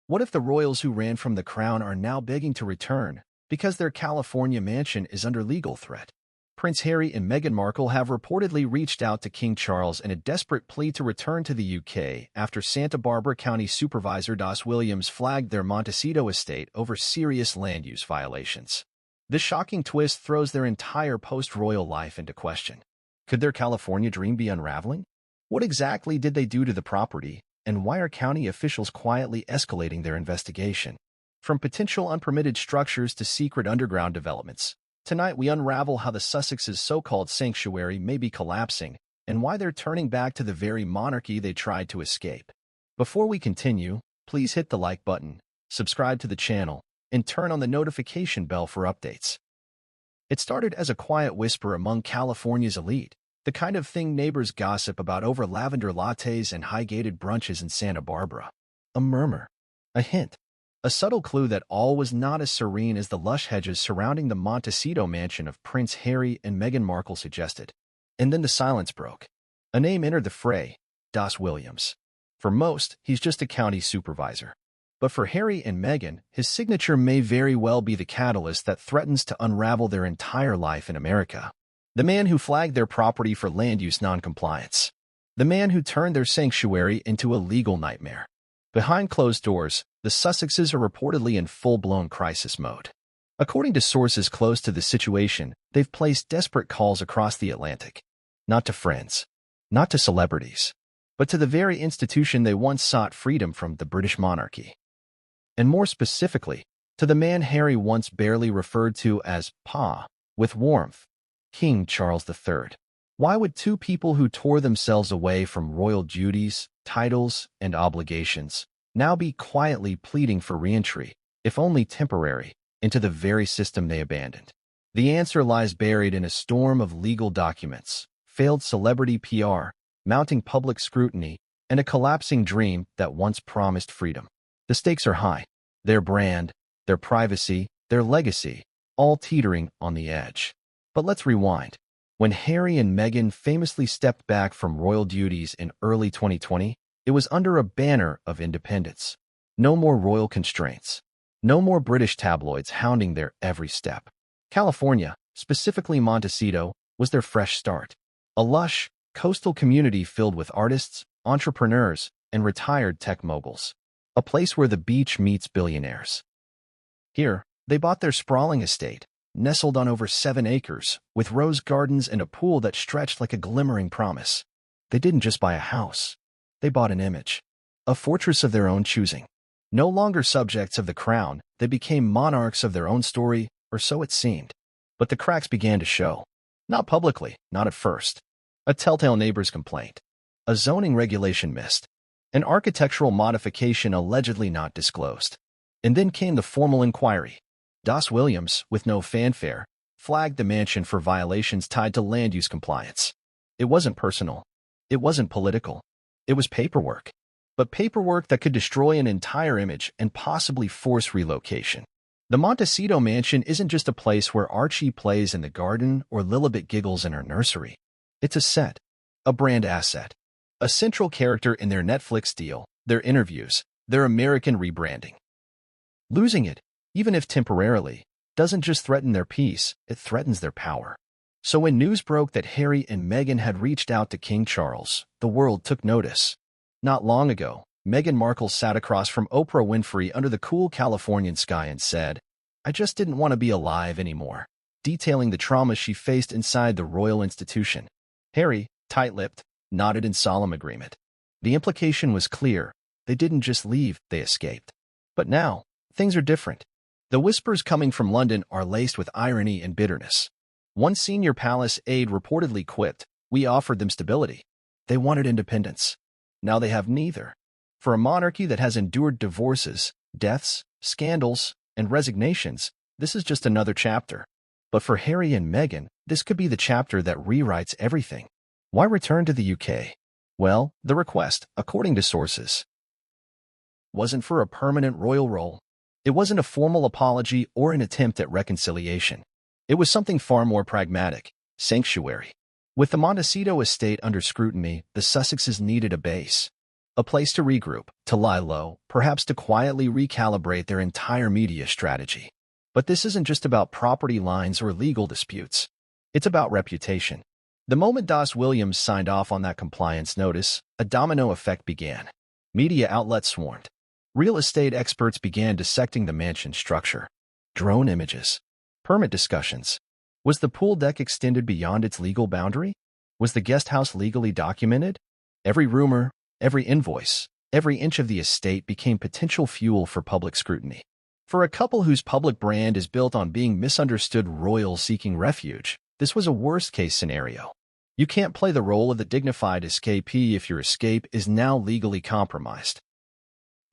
What if the royals who ran from the crown are now begging to return because their California mansion is under legal threat? Prince Harry and Meghan Markle have reportedly reached out to King Charles in a desperate plea to return to the UK after Santa Barbara County Supervisor Dos Williams flagged their Montecito estate over serious land use violations. This shocking twist throws their entire post-royal life into question. Could their California dream be unraveling? What exactly did they do to the property, and why are county officials quietly escalating their investigation? From potential unpermitted structures to secret underground developments, tonight we unravel how the Sussex's so-called sanctuary may be collapsing and why they're turning back to the very monarchy they tried to escape. Before we continue, please hit the like button, subscribe to the channel, and turn on the notification bell for updates. It started as a quiet whisper among California's elite, the kind of thing neighbors gossip about over lavender lattes and high-gated brunches in Santa Barbara. A murmur, a hint, a subtle clue that all was not as serene as the lush hedges surrounding the Montecito mansion of Prince Harry and Meghan Markle suggested. And then the silence broke. A name entered the fray, Dos Williams. For most, he's just a county supervisor. But for Harry and Meghan, his signature may very well be the catalyst that threatens to unravel their entire life in America. The man who flagged their property for land use noncompliance. The man who turned their sanctuary into a legal nightmare. Behind closed doors, the Sussexes are reportedly in full-blown crisis mode. According to sources close to the situation, they've placed desperate calls across the Atlantic. Not to friends, not to celebrities, but to the very institution they once sought freedom from, the British monarchy. And more specifically, to the man Harry once barely referred to as Pa, with warmth, King Charles III. Why would two people who tore themselves away from royal duties, titles, and obligations now be quietly pleading for re-entry, if only temporary, into the very system they abandoned? The answer lies buried in a storm of legal documents, failed celebrity PR, mounting public scrutiny, and a collapsing dream that once promised freedom. The stakes are high. Their brand, their privacy, their legacy, all teetering on the edge. But let's rewind. When Harry and Meghan famously stepped back from royal duties in early 2020, it was under a banner of independence. No more royal constraints. No more British tabloids hounding their every step. California, specifically Montecito, was their fresh start. A lush, coastal community filled with artists, entrepreneurs, and retired tech moguls. A place where the beach meets billionaires. Here, they bought their sprawling estate, nestled on over 7 acres, with rose gardens and a pool that stretched like a glimmering promise. They didn't just buy a house. They bought an image. A fortress of their own choosing. No longer subjects of the crown, they became monarchs of their own story, or so it seemed. But the cracks began to show. Not publicly, not at first. A telltale neighbor's complaint. A zoning regulation missed. An architectural modification allegedly not disclosed. And then came the formal inquiry. Dos Williams, with no fanfare, flagged the mansion for violations tied to land use compliance. It wasn't personal. It wasn't political. It was paperwork. But paperwork that could destroy an entire image and possibly force relocation. The Montecito mansion isn't just a place where Archie plays in the garden or Lilibet giggles in her nursery. It's a set, a brand asset, a central character in their Netflix deal, their interviews, their American rebranding. Losing it, even if temporarily, doesn't just threaten their peace, it threatens their power. So when news broke that Harry and Meghan had reached out to King Charles, the world took notice. Not long ago, Meghan Markle sat across from Oprah Winfrey under the cool Californian sky and said, "I just didn't want to be alive anymore," detailing the trauma she faced inside the royal institution. Harry, tight-lipped, nodded in solemn agreement. The implication was clear. They didn't just leave, they escaped. But now, things are different. The whispers coming from London are laced with irony and bitterness. One senior palace aide reportedly quipped, "We offered them stability. They wanted independence. Now they have neither." For a monarchy that has endured divorces, deaths, scandals, and resignations, this is just another chapter. But for Harry and Meghan, this could be the chapter that rewrites everything. Why return to the UK? Well, the request, according to sources, wasn't for a permanent royal role. It wasn't a formal apology or an attempt at reconciliation. It was something far more pragmatic, sanctuary. With the Montecito estate under scrutiny, the Sussexes needed a base. A place to regroup, to lie low, perhaps to quietly recalibrate their entire media strategy. But this isn't just about property lines or legal disputes. It's about reputation. The moment Das Williams signed off on that compliance notice, a domino effect began. Media outlets swarmed. Real estate experts began dissecting the mansion's structure. Drone images. Permit discussions. Was the pool deck extended beyond its legal boundary? Was the guest house legally documented? Every rumor, every invoice, every inch of the estate became potential fuel for public scrutiny. For a couple whose public brand is built on being misunderstood royals seeking refuge, this was a worst-case scenario. You can't play the role of the dignified escapee if your escape is now legally compromised.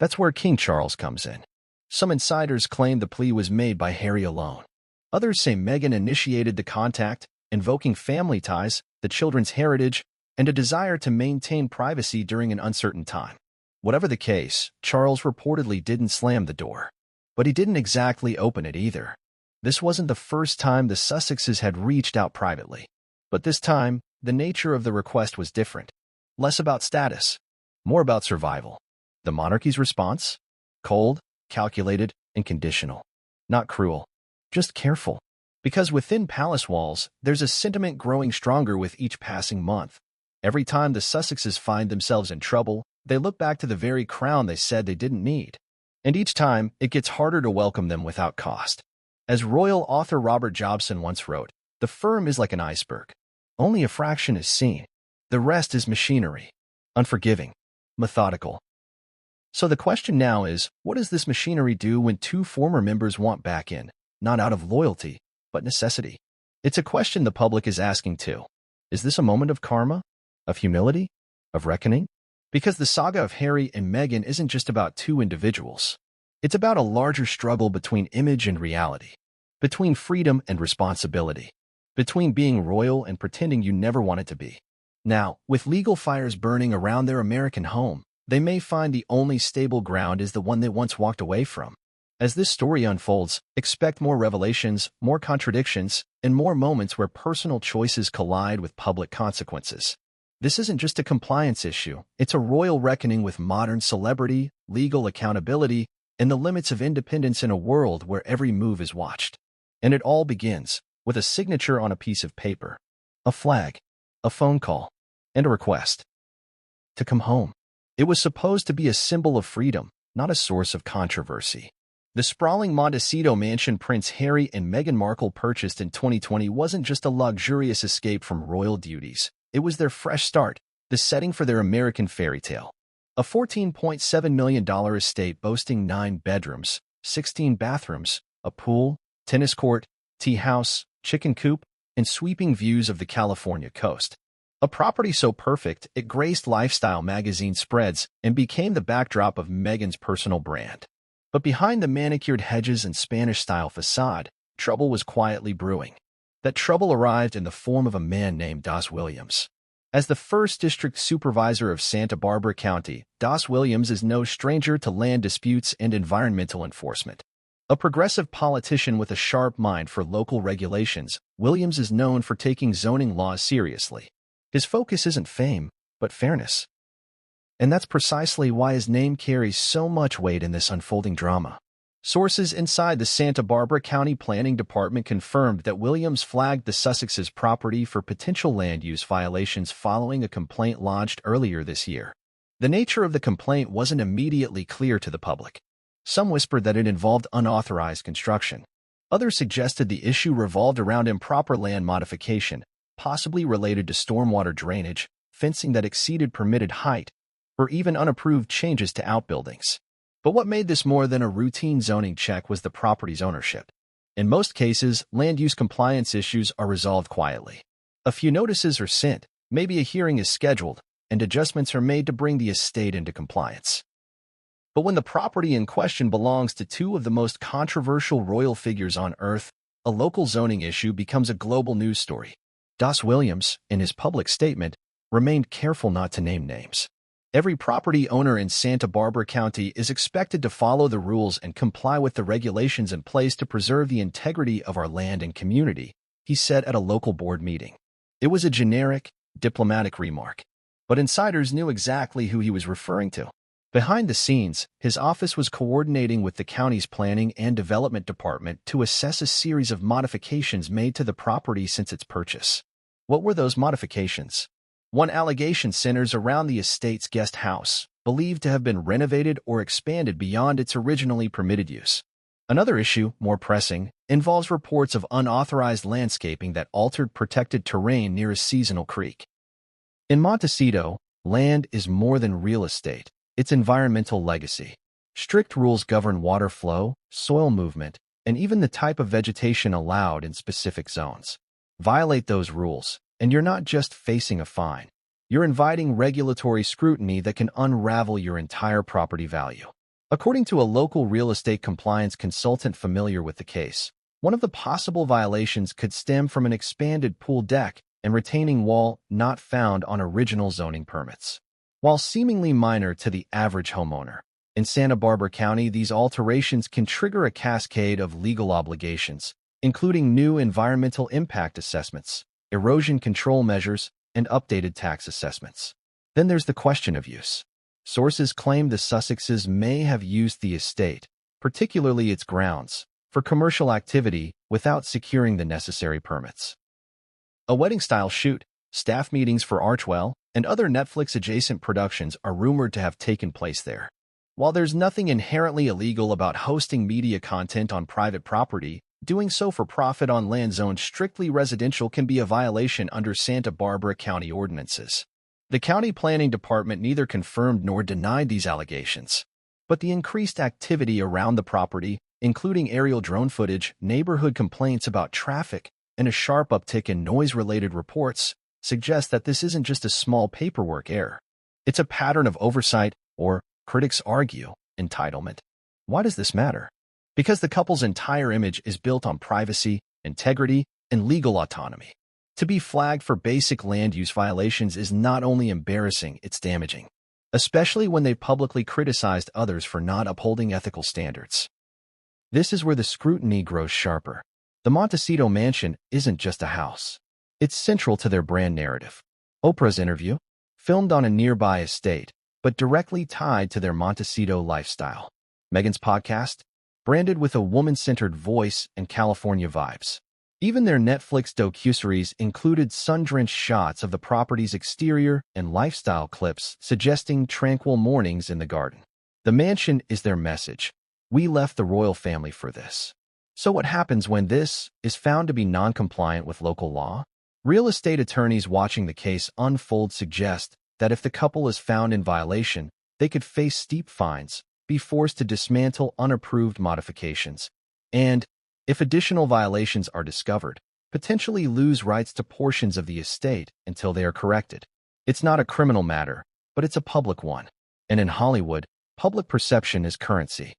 That's where King Charles comes in. Some insiders claim the plea was made by Harry alone. Others say Meghan initiated the contact, invoking family ties, the children's heritage, and a desire to maintain privacy during an uncertain time. Whatever the case, Charles reportedly didn't slam the door. But he didn't exactly open it either. This wasn't the first time the Sussexes had reached out privately. But this time, the nature of the request was different. Less about status, more about survival. The monarchy's response? Cold, calculated, and conditional. Not cruel, just careful. Because within palace walls, there's a sentiment growing stronger with each passing month. Every time the Sussexes find themselves in trouble, they look back to the very crown they said they didn't need. And each time, it gets harder to welcome them without cost. As royal author Robert Jobson once wrote, the firm is like an iceberg. Only a fraction is seen. The rest is machinery. Unforgiving. Methodical. So the question now is, what does this machinery do when two former members want back in, not out of loyalty, but necessity? It's a question the public is asking too. Is this a moment of karma? Of humility? Of reckoning? Because the saga of Harry and Meghan isn't just about two individuals. It's about a larger struggle between image and reality, between freedom and responsibility, between being royal and pretending you never wanted to be. Now, with legal fires burning around their American home, they may find the only stable ground is the one they once walked away from. As this story unfolds, expect more revelations, more contradictions, and more moments where personal choices collide with public consequences. This isn't just a compliance issue, it's a royal reckoning with modern celebrity, legal accountability, and the limits of independence in a world where every move is watched. And it all begins with a signature on a piece of paper, a flag, a phone call, and a request to come home. It was supposed to be a symbol of freedom, not a source of controversy. The sprawling Montecito mansion Prince Harry and Meghan Markle purchased in 2020 wasn't just a luxurious escape from royal duties. It was their fresh start, the setting for their American fairy tale. A $14.7 million estate boasting 9 bedrooms, 16 bathrooms, a pool, tennis court, tea house, chicken coop, and sweeping views of the California coast. A property so perfect, it graced Lifestyle magazine spreads and became the backdrop of Meghan's personal brand. But behind the manicured hedges and Spanish-style facade, trouble was quietly brewing. That trouble arrived in the form of a man named Das Williams. As the first district supervisor of Santa Barbara County, Das Williams is no stranger to land disputes and environmental enforcement. A progressive politician with a sharp mind for local regulations, Williams is known for taking zoning laws seriously. His focus isn't fame, but fairness. And that's precisely why his name carries so much weight in this unfolding drama. Sources inside the Santa Barbara County Planning Department confirmed that Williams flagged the Sussexes' property for potential land use violations following a complaint lodged earlier this year. The nature of the complaint wasn't immediately clear to the public. Some whispered that it involved unauthorized construction. Others suggested the issue revolved around improper land modification, possibly related to stormwater drainage, fencing that exceeded permitted height, or even unapproved changes to outbuildings. But what made this more than a routine zoning check was the property's ownership. In most cases, land use compliance issues are resolved quietly. A few notices are sent, maybe a hearing is scheduled, and adjustments are made to bring the estate into compliance. But when the property in question belongs to two of the most controversial royal figures on earth, a local zoning issue becomes a global news story. Das Williams, in his public statement, remained careful not to name names. Every property owner in Santa Barbara County is expected to follow the rules and comply with the regulations in place to preserve the integrity of our land and community, he said at a local board meeting. It was a generic, diplomatic remark. but insiders knew exactly who he was referring to. Behind the scenes, his office was coordinating with the county's planning and development department to assess a series of modifications made to the property since its purchase. What were those modifications? One allegation centers around the estate's guest house, believed to have been renovated or expanded beyond its originally permitted use. Another issue, more pressing, involves reports of unauthorized landscaping that altered protected terrain near a seasonal creek. In Montecito, land is more than real estate. Its environmental legacy. Strict rules govern water flow, soil movement, and even the type of vegetation allowed in specific zones. Violate those rules, and you're not just facing a fine. You're inviting regulatory scrutiny that can unravel your entire property value. According to a local real estate compliance consultant familiar with the case, one of the possible violations could stem from an expanded pool deck and retaining wall not found on original zoning permits. While seemingly minor to the average homeowner, in Santa Barbara County, these alterations can trigger a cascade of legal obligations, including new environmental impact assessments, erosion control measures, and updated tax assessments. Then there's the question of use. Sources claim the Sussexes may have used the estate, particularly its grounds, for commercial activity without securing the necessary permits. A wedding-style shoot, staff meetings for Archwell, and other Netflix-adjacent productions are rumored to have taken place there. While there's nothing inherently illegal about hosting media content on private property, doing so for profit on land zoned strictly residential can be a violation under Santa Barbara County ordinances. The county planning department neither confirmed nor denied these allegations. But the increased activity around the property, including aerial drone footage, neighborhood complaints about traffic, and a sharp uptick in noise-related reports, suggests that this isn't just a small paperwork error. It's a pattern of oversight, or, critics argue, entitlement. Why does this matter? Because the couple's entire image is built on privacy, integrity, and legal autonomy. To be flagged for basic land use violations is not only embarrassing, it's damaging, especially when they publicly criticized others for not upholding ethical standards. This is where the scrutiny grows sharper. The Montecito mansion isn't just a house. It's central to their brand narrative. Oprah's interview, filmed on a nearby estate, but directly tied to their Montecito lifestyle. Meghan's podcast, branded with a woman-centered voice and California vibes. Even their Netflix docuseries included sun-drenched shots of the property's exterior and lifestyle clips suggesting tranquil mornings in the garden. The mansion is their message. We left the royal family for this. So what happens when this is found to be non-compliant with local law? Real estate attorneys watching the case unfold suggest that if the couple is found in violation, they could face steep fines, be forced to dismantle unapproved modifications, and, if additional violations are discovered, potentially lose rights to portions of the estate until they are corrected. It's not a criminal matter, but it's a public one. And in Hollywood, public perception is currency.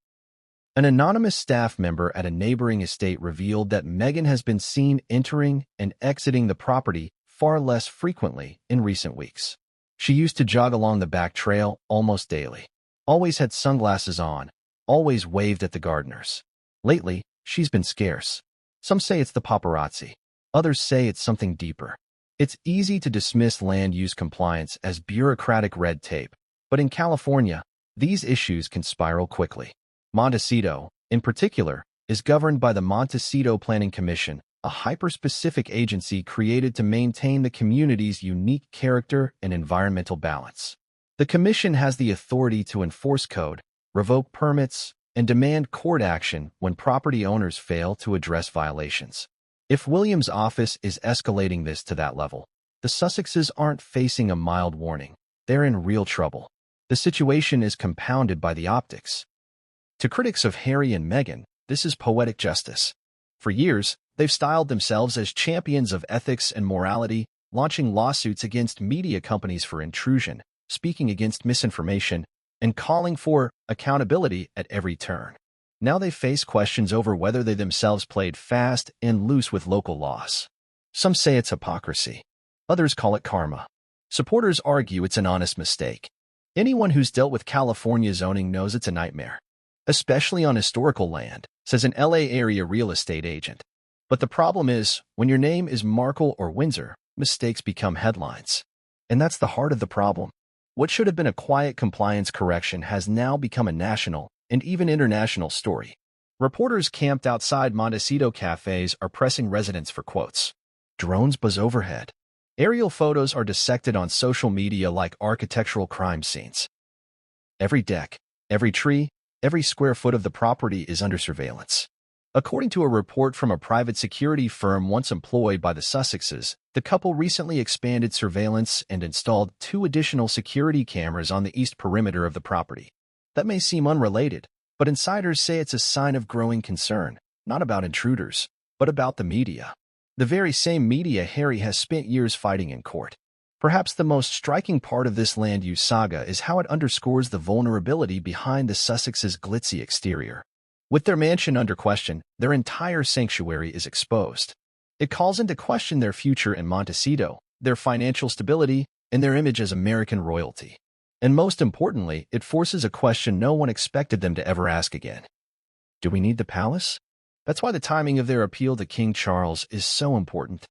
An anonymous staff member at a neighboring estate revealed that Meghan has been seen entering and exiting the property far less frequently in recent weeks. She used to jog along the back trail almost daily, always had sunglasses on, always waved at the gardeners. Lately, she's been scarce. Some say it's the paparazzi. Others say it's something deeper. It's easy to dismiss land use compliance as bureaucratic red tape, but in California, these issues can spiral quickly. Montecito, in particular, is governed by the Montecito Planning Commission, a hyper-specific agency created to maintain the community's unique character and environmental balance. The commission has the authority to enforce code, revoke permits, and demand court action when property owners fail to address violations. If William's office is escalating this to that level, the Sussexes aren't facing a mild warning. They're in real trouble. The situation is compounded by the optics. To critics of Harry and Meghan, this is poetic justice. For years, they've styled themselves as champions of ethics and morality, launching lawsuits against media companies for intrusion, speaking against misinformation, and calling for accountability at every turn. Now they face questions over whether they themselves played fast and loose with local laws. Some say it's hypocrisy. Others call it karma. Supporters argue it's an honest mistake. Anyone who's dealt with California zoning knows it's a nightmare, especially on historical land, says an LA area real estate agent. But the problem is, when your name is Markle or Windsor, mistakes become headlines. And that's the heart of the problem. What should have been a quiet compliance correction has now become a national and even international story. Reporters camped outside Montecito cafes are pressing residents for quotes. Drones buzz overhead. Aerial photos are dissected on social media like architectural crime scenes. Every deck, every tree, every square foot of the property is under surveillance. According to a report from a private security firm once employed by the Sussexes, the couple recently expanded surveillance and installed 2 additional security cameras on the east perimeter of the property. That may seem unrelated, but insiders say it's a sign of growing concern, not about intruders, but about the media. The very same media Harry has spent years fighting in court. Perhaps the most striking part of this land use saga is how it underscores the vulnerability behind the Sussexes' glitzy exterior. With their mansion under question, their entire sanctuary is exposed. It calls into question their future in Montecito, their financial stability, and their image as American royalty. And most importantly, it forces a question no one expected them to ever ask again. Do we need the palace? That's why the timing of their appeal to King Charles is so important.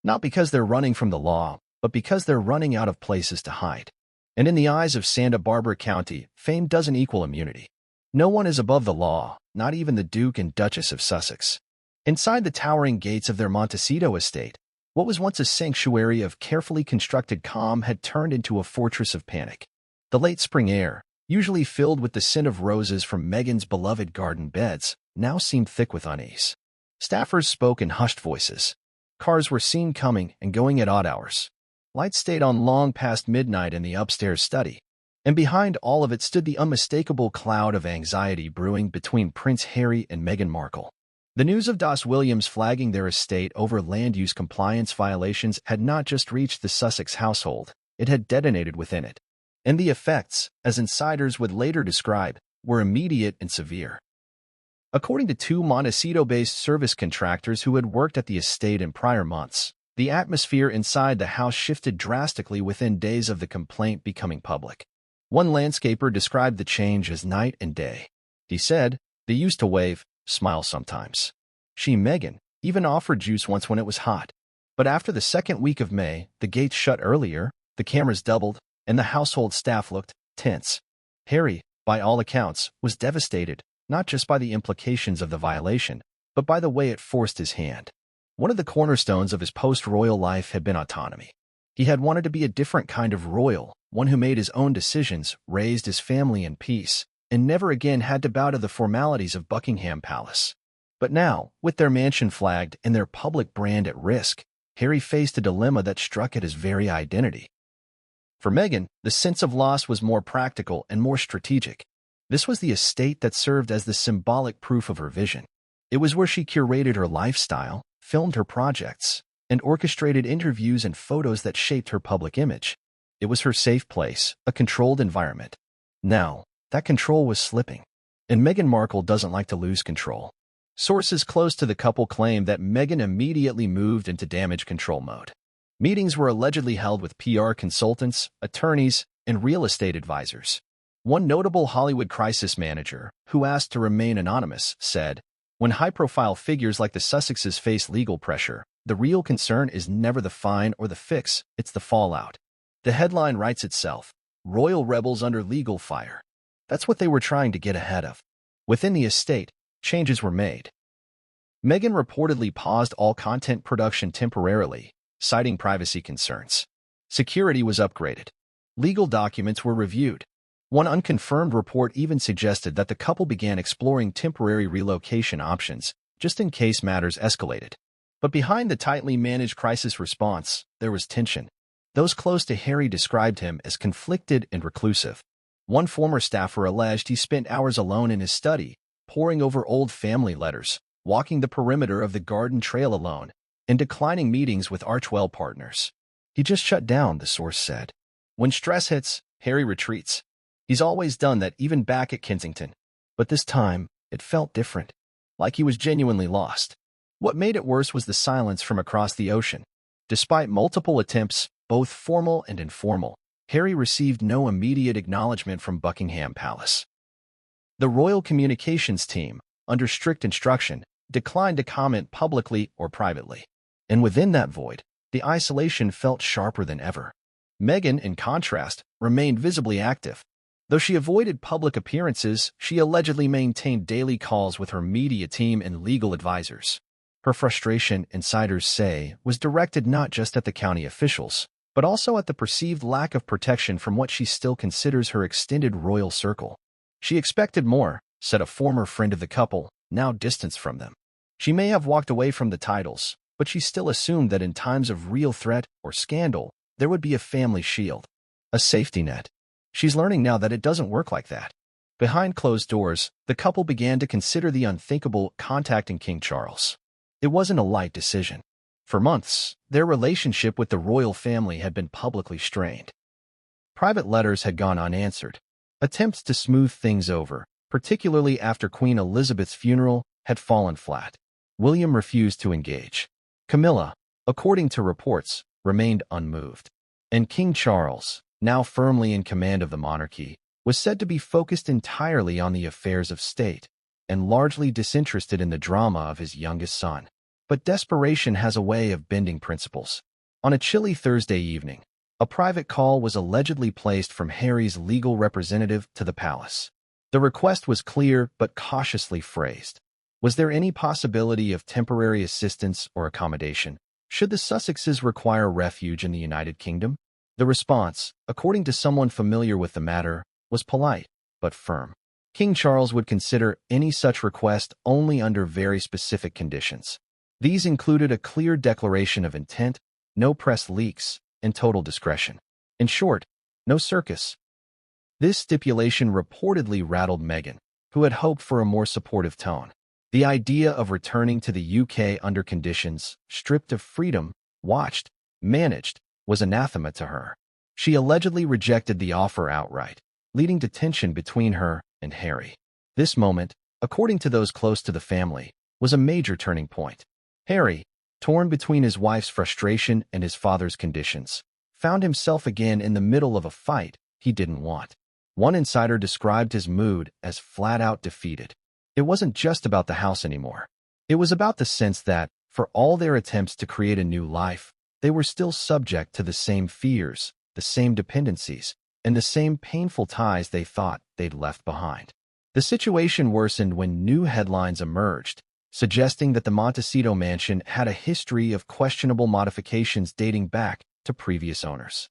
Not because they're running from the law, but because they're running out of places to hide. And in the eyes of Santa Barbara County, fame doesn't equal immunity. No one is above the law, not even the Duke and Duchess of Sussex. Inside the towering gates of their Montecito estate, what was once a sanctuary of carefully constructed calm had turned into a fortress of panic. The late spring air, usually filled with the scent of roses from Meghan's beloved garden beds, now seemed thick with unease. Staffers spoke in hushed voices. Cars were seen coming and going at odd hours. Lights stayed on long past midnight in the upstairs study. And behind all of it stood the unmistakable cloud of anxiety brewing between Prince Harry and Meghan Markle. The news of Das Williams flagging their estate over land use compliance violations had not just reached the Sussex household, it had detonated within it. And the effects, as insiders would later describe, were immediate and severe. According to 2 Montecito-based service contractors who had worked at the estate in prior months, the atmosphere inside the house shifted drastically within days of the complaint becoming public. One landscaper described the change as night and day. He said, "They used to wave, smile sometimes. She, Meghan, even offered juice once when it was hot. But after the second week of May, the gates shut earlier, the cameras doubled, and the household staff looked tense." Harry, by all accounts, was devastated, not just by the implications of the violation, but by the way it forced his hand. One of the cornerstones of his post-royal life had been autonomy. He had wanted to be a different kind of royal, one who made his own decisions, raised his family in peace, and never again had to bow to the formalities of Buckingham Palace. But now, with their mansion flagged and their public brand at risk, Harry faced a dilemma that struck at his very identity. For Meghan, the sense of loss was more practical and more strategic. This was the estate that served as the symbolic proof of her vision. It was where she curated her lifestyle, filmed her projects, and orchestrated interviews and photos that shaped her public image. It was her safe place, a controlled environment. Now, that control was slipping, and Meghan Markle doesn't like to lose control. Sources close to the couple claim that Meghan immediately moved into damage control mode. Meetings were allegedly held with PR consultants, attorneys, and real estate advisors. One notable Hollywood crisis manager, who asked to remain anonymous, said, "When high-profile figures like the Sussexes face legal pressure, the real concern is never the fine or the fix, it's the fallout." The headline writes itself, "Royal rebels under legal fire." That's what they were trying to get ahead of. Within the estate, changes were made. Meghan reportedly paused all content production temporarily, citing privacy concerns. Security was upgraded. Legal documents were reviewed. One unconfirmed report even suggested that the couple began exploring temporary relocation options, just in case matters escalated. But behind the tightly managed crisis response, there was tension. Those close to Harry described him as conflicted and reclusive. One former staffer alleged he spent hours alone in his study, poring over old family letters, walking the perimeter of the garden trail alone, and declining meetings with Archwell partners. "He just shut down," the source said. "When stress hits, Harry retreats. He's always done that, even back at Kensington. But this time, it felt different, like he was genuinely lost." What made it worse was the silence from across the ocean. Despite multiple attempts, both formal and informal, Harry received no immediate acknowledgement from Buckingham Palace. The royal communications team, under strict instruction, declined to comment publicly or privately. And within that void, the isolation felt sharper than ever. Meghan, in contrast, remained visibly active. Though she avoided public appearances, she allegedly maintained daily calls with her media team and legal advisors. Her frustration, insiders say, was directed not just at the county officials, but also at the perceived lack of protection from what she still considers her extended royal circle. She expected more, said a former friend of the couple, now distanced from them. She may have walked away from the titles, but she still assumed that in times of real threat or scandal, there would be a family shield, a safety net. She's learning now that it doesn't work like that. Behind closed doors, the couple began to consider the unthinkable, contacting King Charles. It wasn't a light decision. For months, their relationship with the royal family had been publicly strained. Private letters had gone unanswered. Attempts to smooth things over, particularly after Queen Elizabeth's funeral, had fallen flat. William refused to engage. Camilla, according to reports, remained unmoved. And King Charles, now firmly in command of the monarchy, was said to be focused entirely on the affairs of state and largely disinterested in the drama of his youngest son. But desperation has a way of bending principles. On a chilly Thursday evening, a private call was allegedly placed from Harry's legal representative to the palace. The request was clear but cautiously phrased. Was there any possibility of temporary assistance or accommodation, should the Sussexes require refuge in the United Kingdom? The response, according to someone familiar with the matter, was polite but firm. King Charles would consider any such request only under very specific conditions. These included a clear declaration of intent, no press leaks, and total discretion. In short, no circus. This stipulation reportedly rattled Meghan, who had hoped for a more supportive tone. The idea of returning to the UK under conditions, stripped of freedom, watched, managed, was anathema to her. She allegedly rejected the offer outright, leading to tension between her and Harry. This moment, according to those close to the family, was a major turning point. Harry, torn between his wife's frustration and his father's conditions, found himself again in the middle of a fight he didn't want. One insider described his mood as flat-out defeated. It wasn't just about the house anymore. It was about the sense that, for all their attempts to create a new life, they were still subject to the same fears, the same dependencies, and the same painful ties they thought they'd left behind. The situation worsened when new headlines emerged, suggesting that the Montecito mansion had a history of questionable modifications dating back to previous owners.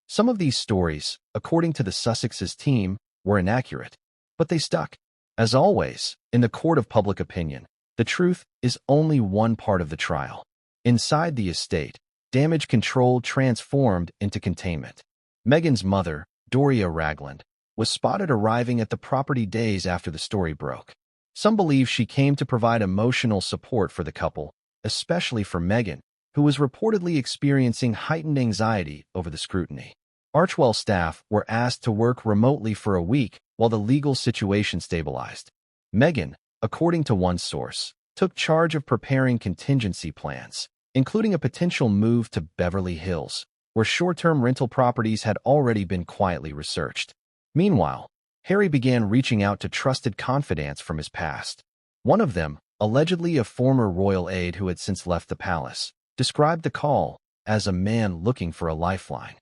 Some of these stories, according to the Sussexes team, were inaccurate, but they stuck. As always, in the court of public opinion, the truth is only one part of the trial. Inside the estate, damage control transformed into containment. Meghan's mother, Doria Ragland, was spotted arriving at the property days after the story broke. Some believe she came to provide emotional support for the couple, especially for Meghan, who was reportedly experiencing heightened anxiety over the scrutiny. Archewell staff were asked to work remotely for a week while the legal situation stabilized. Meghan, according to one source, took charge of preparing contingency plans, including a potential move to Beverly Hills, where short-term rental properties had already been quietly researched. Meanwhile, Harry began reaching out to trusted confidants from his past. One of them, allegedly a former royal aide who had since left the palace, described the call as a man looking for a lifeline.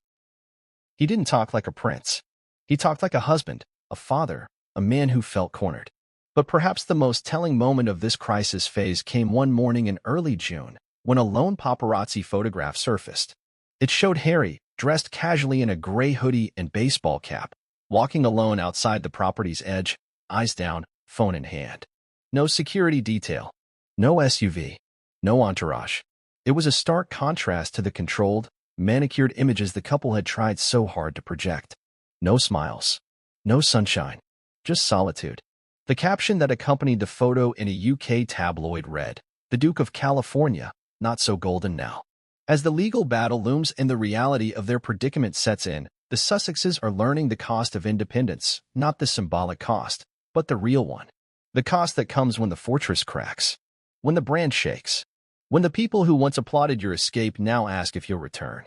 He didn't talk like a prince. He talked like a husband, a father, a man who felt cornered. But perhaps the most telling moment of this crisis phase came one morning in early June, when a lone paparazzi photograph surfaced. It showed Harry, dressed casually in a gray hoodie and baseball cap, walking alone outside the property's edge, eyes down, phone in hand. No security detail, no SUV, no entourage. It was a stark contrast to the controlled, manicured images the couple had tried so hard to project. No smiles, no sunshine, just solitude. The caption that accompanied the photo in a UK tabloid read, "The Duke of California, not so golden now." As the legal battle looms and the reality of their predicament sets in, the Sussexes are learning the cost of independence, not the symbolic cost, but the real one. The cost that comes when the fortress cracks, when the brand shakes, when the people who once applauded your escape now ask if you'll return.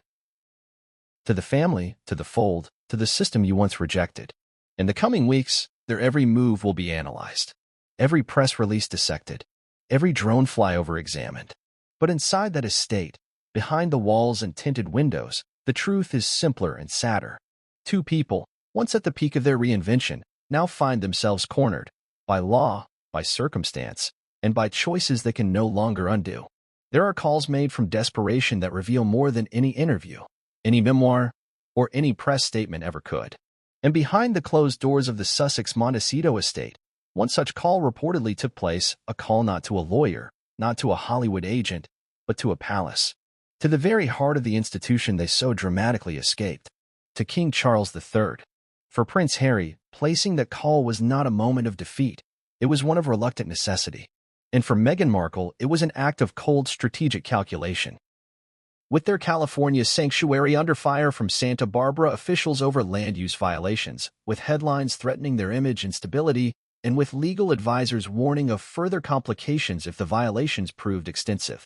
To the family, to the fold, to the system you once rejected. In the coming weeks, their every move will be analyzed, every press release dissected, every drone flyover examined. But inside that estate, behind the walls and tinted windows, The truth is simpler and sadder. Two people, once at the peak of their reinvention, now find themselves cornered by law, by circumstance, and by choices they can no longer undo. There are calls made from desperation that reveal more than any interview, any memoir, or any press statement ever could. And behind the closed doors of the Sussex Montecito estate, one such call reportedly took place, a call not to a lawyer, not to a Hollywood agent, but to a palace, to the very heart of the institution they so dramatically escaped, to King Charles III. For Prince Harry, placing that call was not a moment of defeat, it was one of reluctant necessity. And for Meghan Markle, it was an act of cold strategic calculation. With their California sanctuary under fire from Santa Barbara officials over land use violations, with headlines threatening their image and stability, and with legal advisors warning of further complications if the violations proved extensive,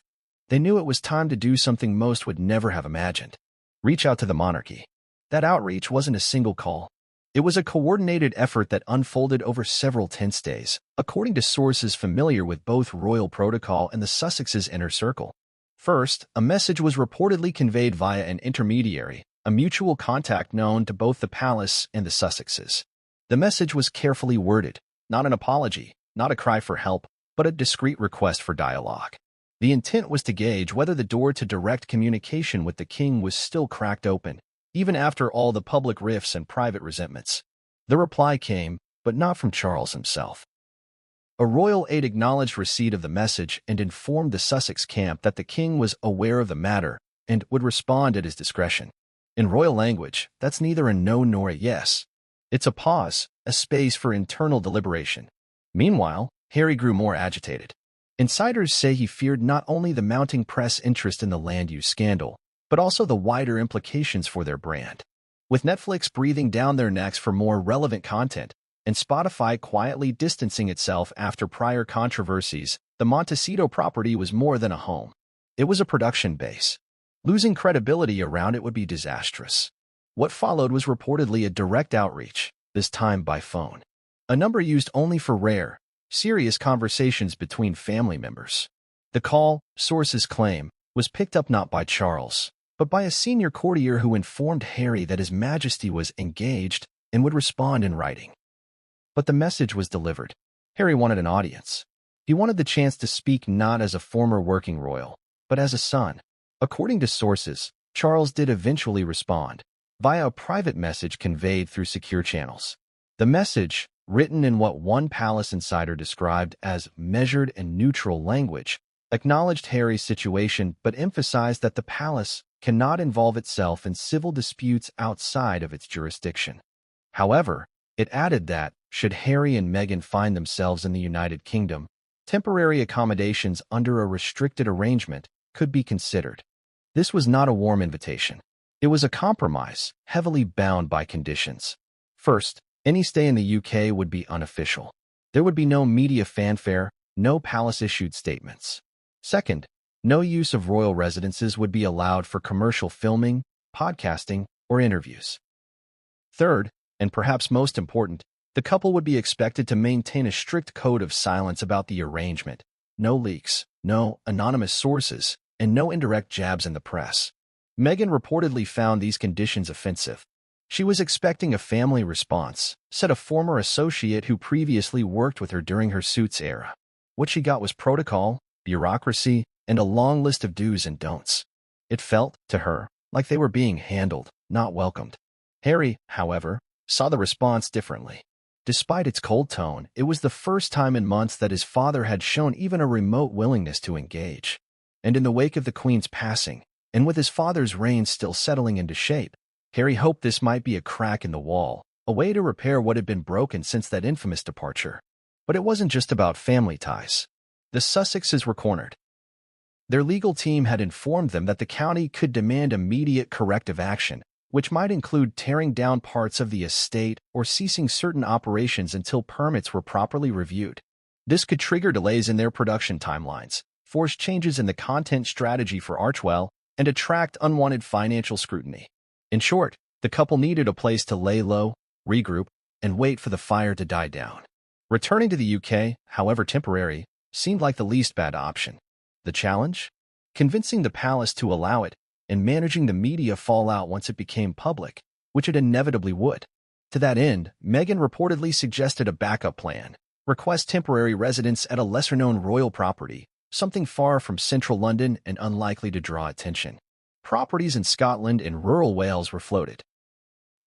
they knew it was time to do something most would never have imagined: reach out to the monarchy. That outreach wasn't a single call. It was a coordinated effort that unfolded over several tense days, according to sources familiar with both royal protocol and the Sussex's inner circle. First, a message was reportedly conveyed via an intermediary, a mutual contact known to both the palace and the Sussexes. The message was carefully worded, not an apology, not a cry for help, but a discreet request for dialogue. The intent was to gauge whether the door to direct communication with the king was still cracked open, even after all the public rifts and private resentments. The reply came, but not from Charles himself. A royal aide acknowledged receipt of the message and informed the Sussex camp that the king was aware of the matter and would respond at his discretion. In royal language, that's neither a no nor a yes. It's a pause, a space for internal deliberation. Meanwhile, Harry grew more agitated. Insiders say he feared not only the mounting press interest in the land use scandal, but also the wider implications for their brand. With Netflix breathing down their necks for more relevant content, and Spotify quietly distancing itself after prior controversies, the Montecito property was more than a home. It was a production base. Losing credibility around it would be disastrous. What followed was reportedly a direct outreach, this time by phone. A number used only for rare, serious conversations between family members. The call, sources claim, was picked up not by Charles, but by a senior courtier who informed Harry that His Majesty was engaged and would respond in writing. But the message was delivered. Harry wanted an audience. He wanted the chance to speak not as a former working royal, but as a son. According to sources, Charles did eventually respond, via a private message conveyed through secure channels. The message, written in what one palace insider described as measured and neutral language, acknowledged Harry's situation but emphasized that the palace cannot involve itself in civil disputes outside of its jurisdiction. However, it added that, should Harry and Meghan find themselves in the United Kingdom, temporary accommodations under a restricted arrangement could be considered. This was not a warm invitation. It was a compromise, heavily bound by conditions. First, any stay in the UK would be unofficial. There would be no media fanfare, no palace-issued statements. Second, no use of royal residences would be allowed for commercial filming, podcasting, or interviews. Third, and perhaps most important, the couple would be expected to maintain a strict code of silence about the arrangement. No leaks, no anonymous sources, and no indirect jabs in the press. Meghan reportedly found these conditions offensive. She was expecting a family response, said a former associate who previously worked with her during her Suits era. What she got was protocol, bureaucracy, and a long list of do's and don'ts. It felt, to her, like they were being handled, not welcomed. Harry, however, saw the response differently. Despite its cold tone, it was the first time in months that his father had shown even a remote willingness to engage. And in the wake of the Queen's passing, and with his father's reign still settling into shape, Harry hoped this might be a crack in the wall, a way to repair what had been broken since that infamous departure. But it wasn't just about family ties. The Sussexes were cornered. Their legal team had informed them that the county could demand immediate corrective action, which might include tearing down parts of the estate or ceasing certain operations until permits were properly reviewed. This could trigger delays in their production timelines, force changes in the content strategy for Archewell, and attract unwanted financial scrutiny. In short, the couple needed a place to lay low, regroup, and wait for the fire to die down. Returning to the UK, however temporary, seemed like the least bad option. The challenge? Convincing the palace to allow it, and managing the media fallout once it became public, which it inevitably would. To that end, Meghan reportedly suggested a backup plan: request temporary residence at a lesser-known royal property, something far from central London and unlikely to draw attention. Properties in Scotland and rural Wales were floated.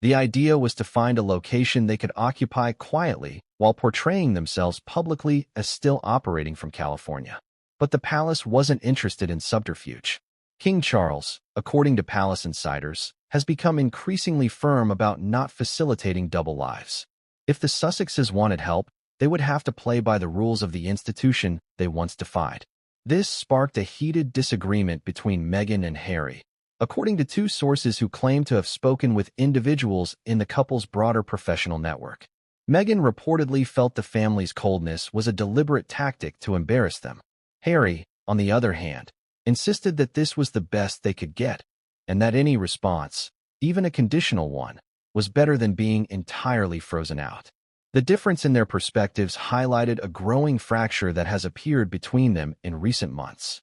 The idea was to find a location they could occupy quietly while portraying themselves publicly as still operating from California. But the palace wasn't interested in subterfuge. King Charles, according to palace insiders, has become increasingly firm about not facilitating double lives. If the Sussexes wanted help, they would have to play by the rules of the institution they once defied. This sparked a heated disagreement between Meghan and Harry, according to two sources who claim to have spoken with individuals in the couple's broader professional network. Meghan reportedly felt the family's coldness was a deliberate tactic to embarrass them. Harry, on the other hand, insisted that this was the best they could get, and that any response, even a conditional one, was better than being entirely frozen out. The difference in their perspectives highlighted a growing fracture that has appeared between them in recent months.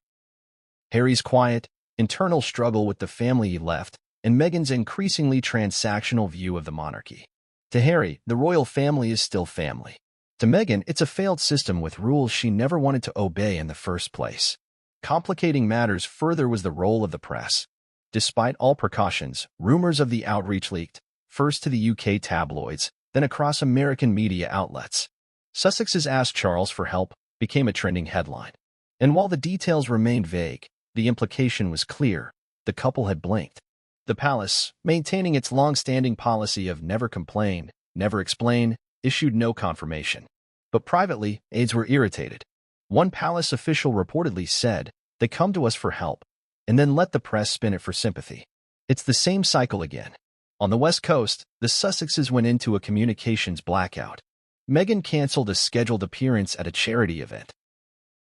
Harry's quiet, internal struggle with the family he left, and Meghan's increasingly transactional view of the monarchy. To Harry, the royal family is still family. To Meghan, it's a failed system with rules she never wanted to obey in the first place. Complicating matters further was the role of the press. Despite all precautions, rumors of the outreach leaked, first to the UK tabloids, then across American media outlets. Sussex's asked Charles for help became a trending headline. And while the details remained vague, the implication was clear: the couple had blinked. The palace, maintaining its long-standing policy of never complain, never explain, issued no confirmation. But privately, aides were irritated. One palace official reportedly said, "They come to us for help," and then let the press spin it for sympathy. It's the same cycle again. On the West Coast, the Sussexes went into a communications blackout. Meghan canceled a scheduled appearance at a charity event.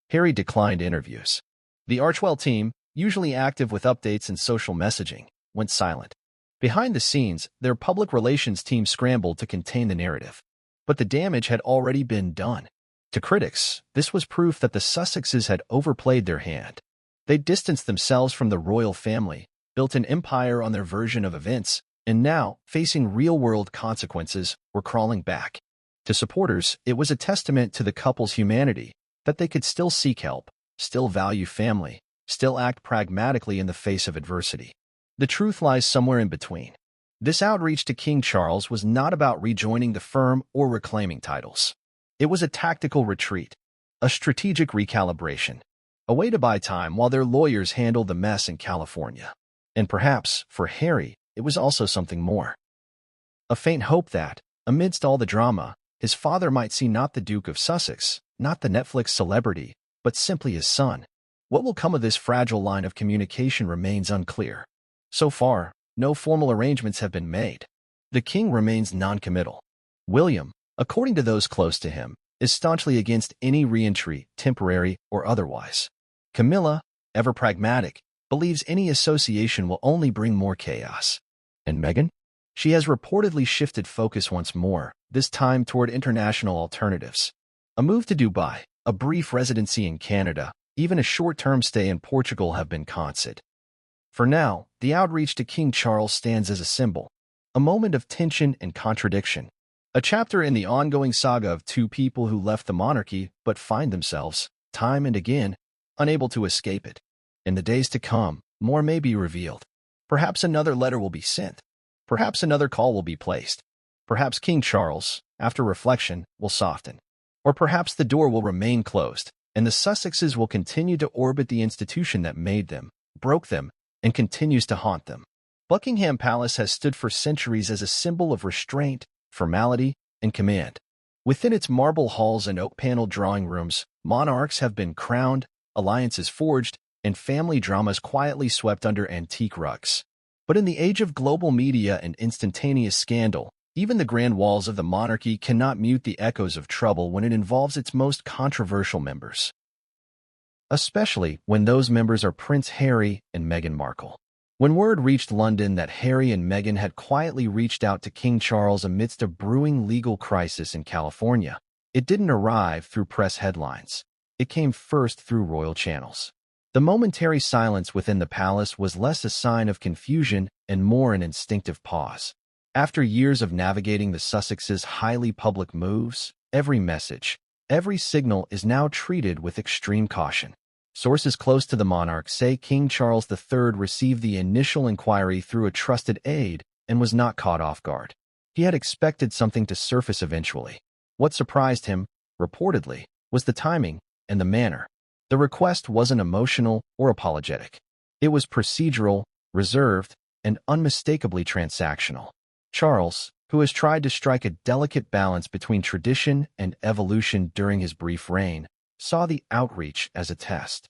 Harry declined interviews. The Archwell team, usually active with updates and social messaging, went silent. Behind the scenes, their public relations team scrambled to contain the narrative. But the damage had already been done. To critics, this was proof that the Sussexes had overplayed their hand. They distanced themselves from the royal family, built an empire on their version of events, and now, facing real-world consequences, were crawling back. To supporters, it was a testament to the couple's humanity, that they could still seek help, still value family, still act pragmatically in the face of adversity. The truth lies somewhere in between. This outreach to King Charles was not about rejoining the firm or reclaiming titles. It was a tactical retreat, a strategic recalibration, a way to buy time while their lawyers handled the mess in California. And perhaps, for Harry, it was also something more. A faint hope that, amidst all the drama, his father might see not the Duke of Sussex, not the Netflix celebrity, but simply his son. What will come of this fragile line of communication remains unclear. So far, no formal arrangements have been made. The king remains non-committal. William, according to those close to him, is staunchly against any re-entry, temporary or otherwise. Camilla, ever pragmatic, believes any association will only bring more chaos. And Meghan? She has reportedly shifted focus once more, this time toward international alternatives. A move to Dubai, a brief residency in Canada, even a short-term stay in Portugal have been considered. For now, the outreach to King Charles stands as a symbol, a moment of tension and contradiction, a chapter in the ongoing saga of two people who left the monarchy but find themselves, time and again, unable to escape it. In the days to come, more may be revealed. Perhaps another letter will be sent. Perhaps another call will be placed. Perhaps King Charles, after reflection, will soften. Or perhaps the door will remain closed, and the Sussexes will continue to orbit the institution that made them, broke them, and continues to haunt them. Buckingham Palace has stood for centuries as a symbol of restraint, formality, and command. Within its marble halls and oak-paneled drawing rooms, monarchs have been crowned, alliances forged, and family dramas quietly swept under antique rugs. But in the age of global media and instantaneous scandal, even the grand walls of the monarchy cannot mute the echoes of trouble when it involves its most controversial members. Especially when those members are Prince Harry and Meghan Markle. When word reached London that Harry and Meghan had quietly reached out to King Charles amidst a brewing legal crisis in California, it didn't arrive through press headlines. It came first through royal channels. The momentary silence within the palace was less a sign of confusion and more an instinctive pause. After years of navigating the Sussexes' highly public moves, every message, every signal is now treated with extreme caution. Sources close to the monarch say King Charles III received the initial inquiry through a trusted aide and was not caught off guard. He had expected something to surface eventually. What surprised him, reportedly, was the timing and the manner. The request wasn't emotional or apologetic. It was procedural, reserved, and unmistakably transactional. Charles, who has tried to strike a delicate balance between tradition and evolution during his brief reign, saw the outreach as a test.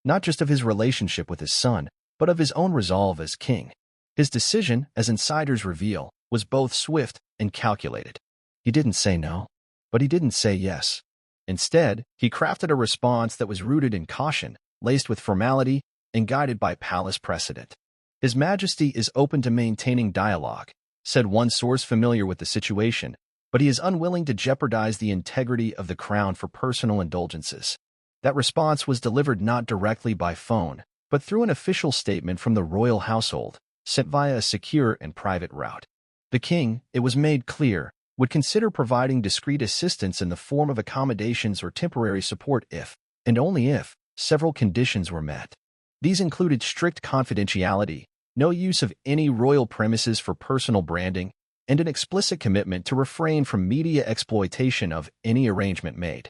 Not just of his relationship with his son, but of his own resolve as king. His decision, as insiders reveal, was both swift and calculated. He didn't say no, but he didn't say yes. Instead, he crafted a response that was rooted in caution, laced with formality, and guided by palace precedent. His Majesty is open to maintaining dialogue, said one source familiar with the situation, but he is unwilling to jeopardize the integrity of the crown for personal indulgences. That response was delivered not directly by phone, but through an official statement from the royal household, sent via a secure and private route. The king, it was made clear, would consider providing discreet assistance in the form of accommodations or temporary support if, and only if, several conditions were met. These included strict confidentiality, no use of any royal premises for personal branding, and an explicit commitment to refrain from media exploitation of any arrangement made.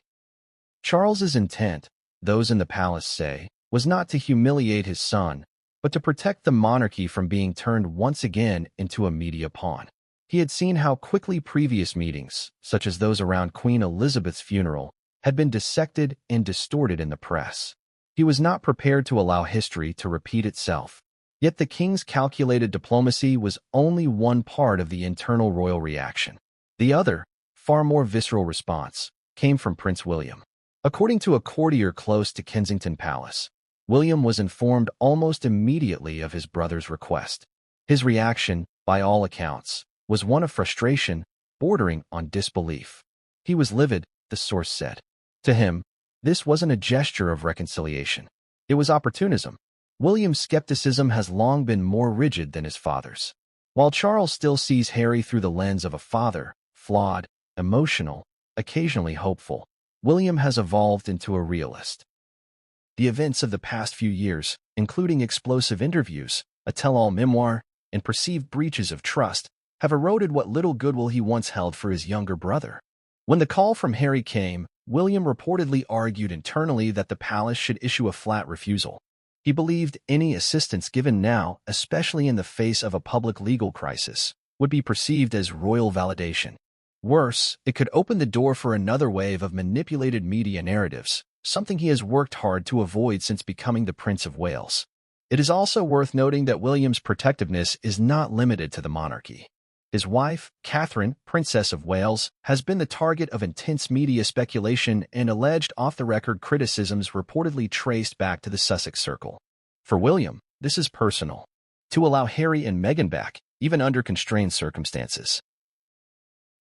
Charles's intent, those in the palace say, was not to humiliate his son, but to protect the monarchy from being turned once again into a media pawn. He had seen how quickly previous meetings, such as those around Queen Elizabeth's funeral, had been dissected and distorted in the press. He was not prepared to allow history to repeat itself. Yet the king's calculated diplomacy was only one part of the internal royal reaction. The other, far more visceral response, came from Prince William. According to a courtier close to Kensington Palace, William was informed almost immediately of his brother's request. His reaction, by all accounts, was one of frustration, bordering on disbelief. He was livid, the source said. To him, this wasn't a gesture of reconciliation. It was opportunism. William's skepticism has long been more rigid than his father's. While Charles still sees Harry through the lens of a father, flawed, emotional, occasionally hopeful, William has evolved into a realist. The events of the past few years, including explosive interviews, a tell-all memoir, and perceived breaches of trust, have eroded what little goodwill he once held for his younger brother. When the call from Harry came, William reportedly argued internally that the palace should issue a flat refusal. He believed any assistance given now, especially in the face of a public legal crisis, would be perceived as royal validation. Worse, it could open the door for another wave of manipulated media narratives, something he has worked hard to avoid since becoming the Prince of Wales. It is also worth noting that William's protectiveness is not limited to the monarchy. His wife, Catherine, Princess of Wales, has been the target of intense media speculation and alleged off-the-record criticisms reportedly traced back to the Sussex circle. For William, this is personal. To allow Harry and Meghan back, even under constrained circumstances,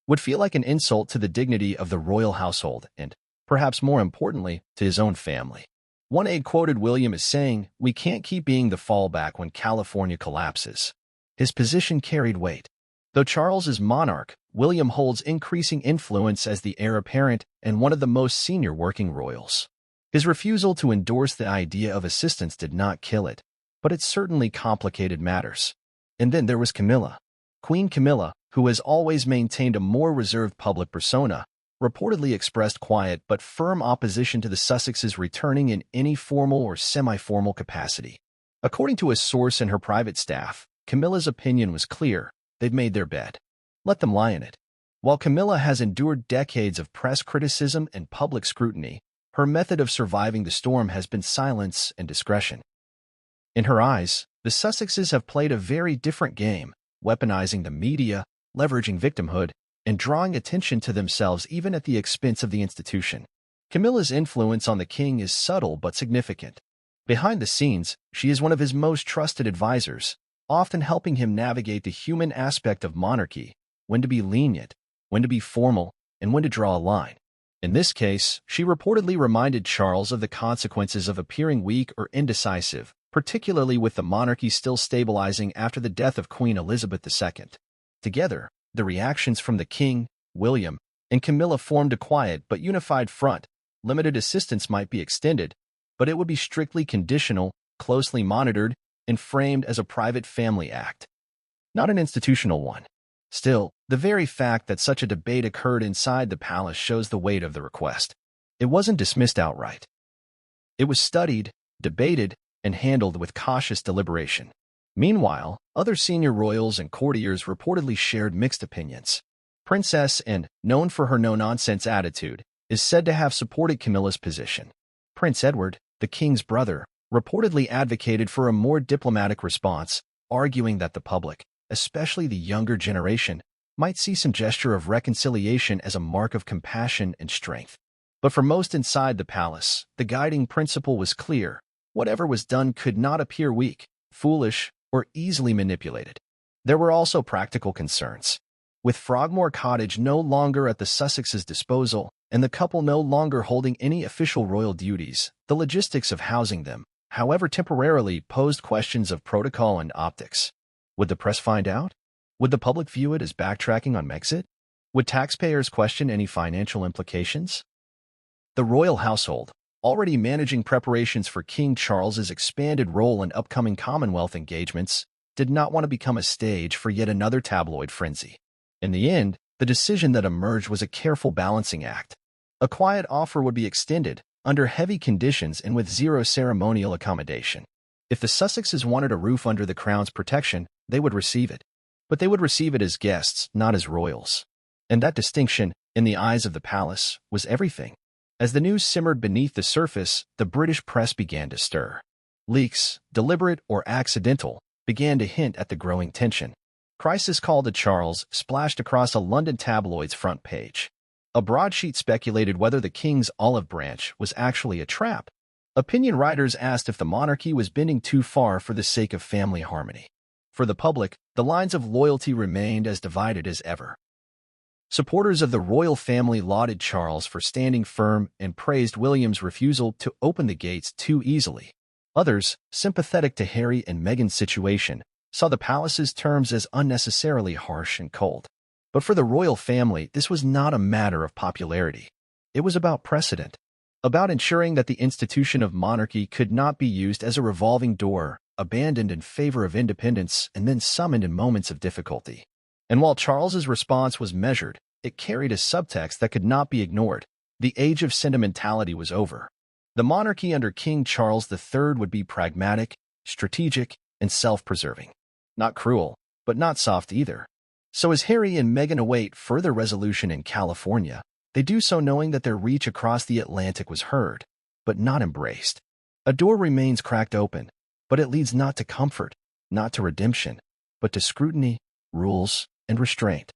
would feel like an insult to the dignity of the royal household and, perhaps more importantly, to his own family. One aide quoted William as saying, "We can't keep being the fallback when California collapses." His position carried weight. Though Charles is monarch, William holds increasing influence as the heir apparent and one of the most senior working royals. His refusal to endorse the idea of assistance did not kill it, but it certainly complicated matters. And then there was Camilla. Queen Camilla, who has always maintained a more reserved public persona, reportedly expressed quiet but firm opposition to the Sussexes returning in any formal or semi-formal capacity. According to a source in her private staff, Camilla's opinion was clear. They've made their bed. Let them lie in it. While Camilla has endured decades of press criticism and public scrutiny, her method of surviving the storm has been silence and discretion. In her eyes, the Sussexes have played a very different game, weaponizing the media, leveraging victimhood, and drawing attention to themselves even at the expense of the institution. Camilla's influence on the king is subtle but significant. Behind the scenes, she is one of his most trusted advisors, often helping him navigate the human aspect of monarchy, when to be lenient, when to be formal, and when to draw a line. In this case, she reportedly reminded Charles of the consequences of appearing weak or indecisive, particularly with the monarchy still stabilizing after the death of Queen Elizabeth II. Together, the reactions from the King, William, and Camilla formed a quiet but unified front. Limited assistance might be extended, but it would be strictly conditional, closely monitored, and framed as a private family act, not an institutional one. Still, the very fact that such a debate occurred inside the palace shows the weight of the request. It wasn't dismissed outright. It was studied, debated, and handled with cautious deliberation. Meanwhile, other senior royals and courtiers reportedly shared mixed opinions. Princess Anne, known for her no-nonsense attitude, is said to have supported Camilla's position. Prince Edward, the king's brother, reportedly advocated for a more diplomatic response, arguing that the public, especially the younger generation, might see some gesture of reconciliation as a mark of compassion and strength. But for most inside the palace, the guiding principle was clear. Whatever was done could not appear weak, foolish, or easily manipulated. There were also practical concerns. With Frogmore Cottage no longer at the Sussex's disposal, and the couple no longer holding any official royal duties, the logistics of housing them, however temporarily, posed questions of protocol and optics. Would the press find out? Would the public view it as backtracking on Megxit? Would taxpayers question any financial implications? The royal household, already managing preparations for King Charles's expanded role in upcoming Commonwealth engagements, did not want to become a stage for yet another tabloid frenzy. In the end, the decision that emerged was a careful balancing act. A quiet offer would be extended, under heavy conditions and with zero ceremonial accommodation. If the Sussexes wanted a roof under the crown's protection, they would receive it. But they would receive it as guests, not as royals. And that distinction, in the eyes of the palace, was everything. As the news simmered beneath the surface, the British press began to stir. Leaks, deliberate or accidental, began to hint at the growing tension. Crisis call to Charles splashed across a London tabloid's front page. A broadsheet speculated whether the king's olive branch was actually a trap. Opinion writers asked if the monarchy was bending too far for the sake of family harmony. For the public, the lines of loyalty remained as divided as ever. Supporters of the royal family lauded Charles for standing firm and praised William's refusal to open the gates too easily. Others, sympathetic to Harry and Meghan's situation, saw the palace's terms as unnecessarily harsh and cold. But for the royal family, this was not a matter of popularity. It was about precedent, about ensuring that the institution of monarchy could not be used as a revolving door, abandoned in favor of independence and then summoned in moments of difficulty. And while Charles's response was measured, it carried a subtext that could not be ignored. The age of sentimentality was over. The monarchy under King Charles III would be pragmatic, strategic, and self-preserving. Not cruel, but not soft either. So as Harry and Meghan await further resolution in California, they do so knowing that their reach across the Atlantic was heard, but not embraced. A door remains cracked open, but it leads not to comfort, not to redemption, but to scrutiny, rules, and restraint.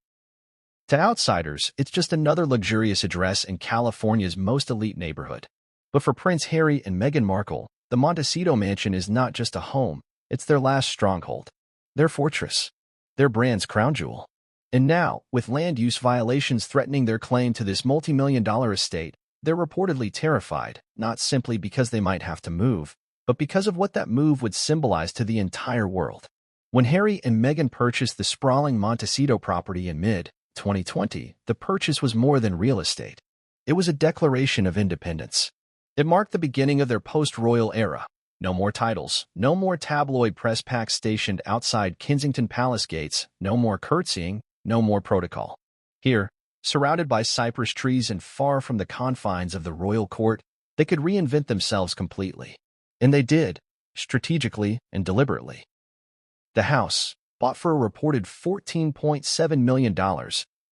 To outsiders, it's just another luxurious address in California's most elite neighborhood. But for Prince Harry and Meghan Markle, the Montecito mansion is not just a home, it's their last stronghold, their fortress, their brand's crown jewel. And now, with land use violations threatening their claim to this multi-million-dollar estate, they're reportedly terrified, not simply because they might have to move, but because of what that move would symbolize to the entire world. When Harry and Meghan purchased the sprawling Montecito property in mid-2020, the purchase was more than real estate. It was a declaration of independence. It marked the beginning of their post-royal era. No more titles, no more tabloid press packs stationed outside Kensington Palace gates, no more curtsying, no more protocol. Here, surrounded by cypress trees and far from the confines of the royal court, they could reinvent themselves completely. And they did, strategically and deliberately. The house, bought for a reported $14.7 million,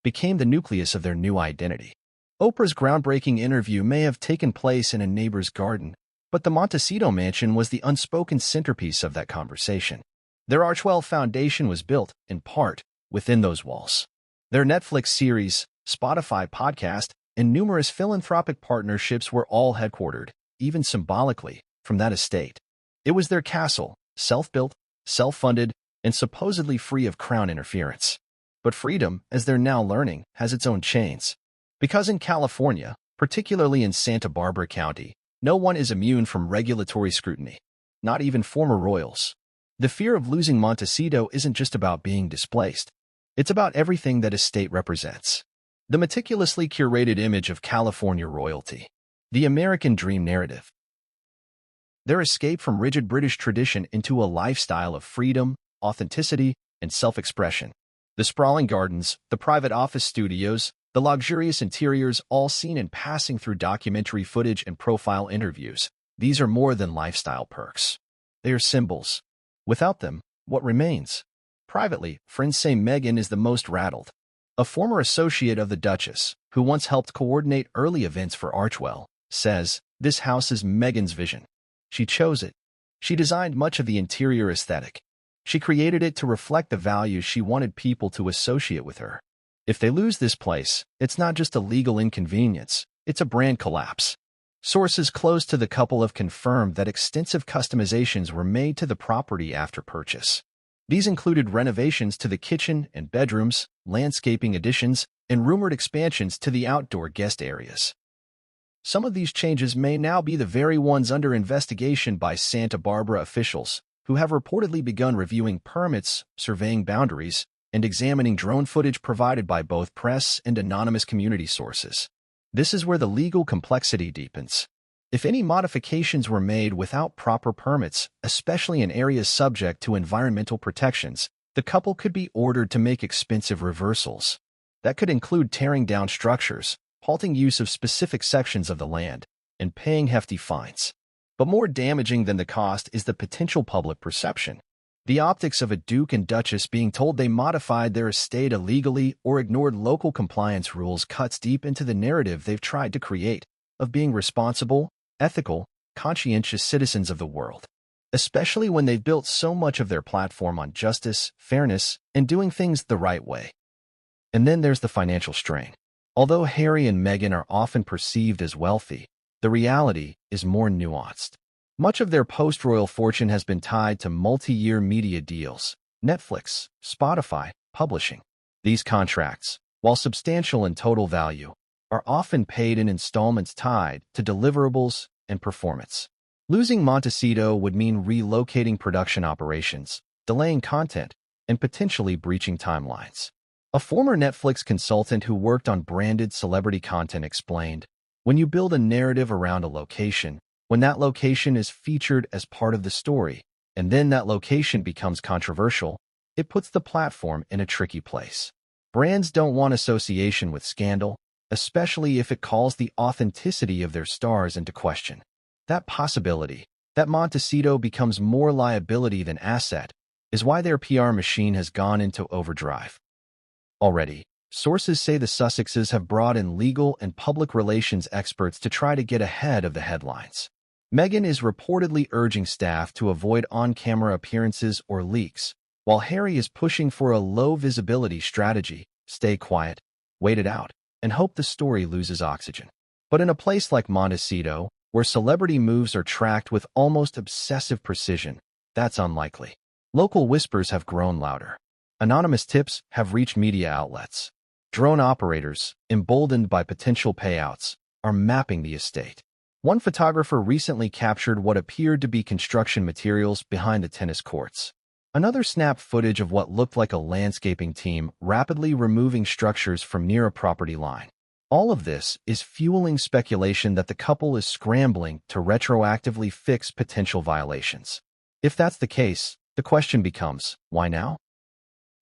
became the nucleus of their new identity. Oprah's groundbreaking interview may have taken place in a neighbor's garden, but the Montecito mansion was the unspoken centerpiece of that conversation. Their Archwell foundation was built, in part, within those walls. Their Netflix series, Spotify podcast, and numerous philanthropic partnerships were all headquartered, even symbolically, from that estate. It was their castle, self-built, self-funded, and supposedly free of crown interference. But freedom, as they're now learning, has its own chains. Because in California, Particularly in Santa Barbara County, no one is immune from regulatory scrutiny, not even former royals. The fear of losing Montecito isn't just about being displaced. It's about everything that his state represents. The meticulously curated image of California royalty. The American dream narrative. Their escape from rigid British tradition into a lifestyle of freedom, authenticity, and self-expression. The sprawling gardens, the private office studios, the luxurious interiors, all seen in passing through documentary footage and profile interviews. These are more than lifestyle perks. They are symbols. Without them, what remains? Privately, friends say Meghan is the most rattled. A former associate of the Duchess, who once helped coordinate early events for Archewell, says, "This house is Meghan's vision. She chose it. She designed much of the interior aesthetic. She created it to reflect the values she wanted people to associate with her. If they lose this place, it's not just a legal inconvenience, it's a brand collapse." Sources close to the couple have confirmed that extensive customizations were made to the property after purchase. These included renovations to the kitchen and bedrooms, landscaping additions, and rumored expansions to the outdoor guest areas. Some of these changes may now be the very ones under investigation by Santa Barbara officials, who have reportedly begun reviewing permits, surveying boundaries, and examining drone footage provided by both press and anonymous community sources. This is where the legal complexity deepens. If any modifications were made without proper permits, especially in areas subject to environmental protections, the couple could be ordered to make expensive reversals. That could include tearing down structures, halting use of specific sections of the land, and paying hefty fines. But more damaging than the cost is the potential public perception. The optics of a duke and duchess being told they modified their estate illegally or ignored local compliance rules cuts deep into the narrative they've tried to create of being responsible, ethical, conscientious citizens of the world, especially when they've built so much of their platform on justice, fairness, and doing things the right way. And then there's the financial strain. Although Harry and Meghan are often perceived as wealthy, the reality is more nuanced. Much of their post-royal fortune has been tied to multi-year media deals, Netflix, Spotify, publishing. These contracts, while substantial in total value, are often paid in installments tied to deliverables and performance. Losing Montecito would mean relocating production operations, delaying content, and potentially breaching timelines. A former Netflix consultant who worked on branded celebrity content explained, "When you build a narrative around a location, when that location is featured as part of the story, and then that location becomes controversial, it puts the platform in a tricky place. Brands don't want association with scandal, especially if it calls the authenticity of their stars into question. That possibility, that Montecito becomes more liability than asset, is why their PR machine has gone into overdrive." Already, sources say the Sussexes have brought in legal and public relations experts to try to get ahead of the headlines. Meghan is reportedly urging staff to avoid on-camera appearances or leaks, while Harry is pushing for a low-visibility strategy, stay quiet, wait it out, and hope the story loses oxygen. But in a place like Montecito, where celebrity moves are tracked with almost obsessive precision, that's unlikely. Local whispers have grown louder. Anonymous tips have reached media outlets. Drone operators, emboldened by potential payouts, are mapping the estate. One photographer recently captured what appeared to be construction materials behind the tennis courts. Another snapped footage of what looked like a landscaping team rapidly removing structures from near a property line. All of this is fueling speculation that the couple is scrambling to retroactively fix potential violations. If that's the case, the question becomes, why now?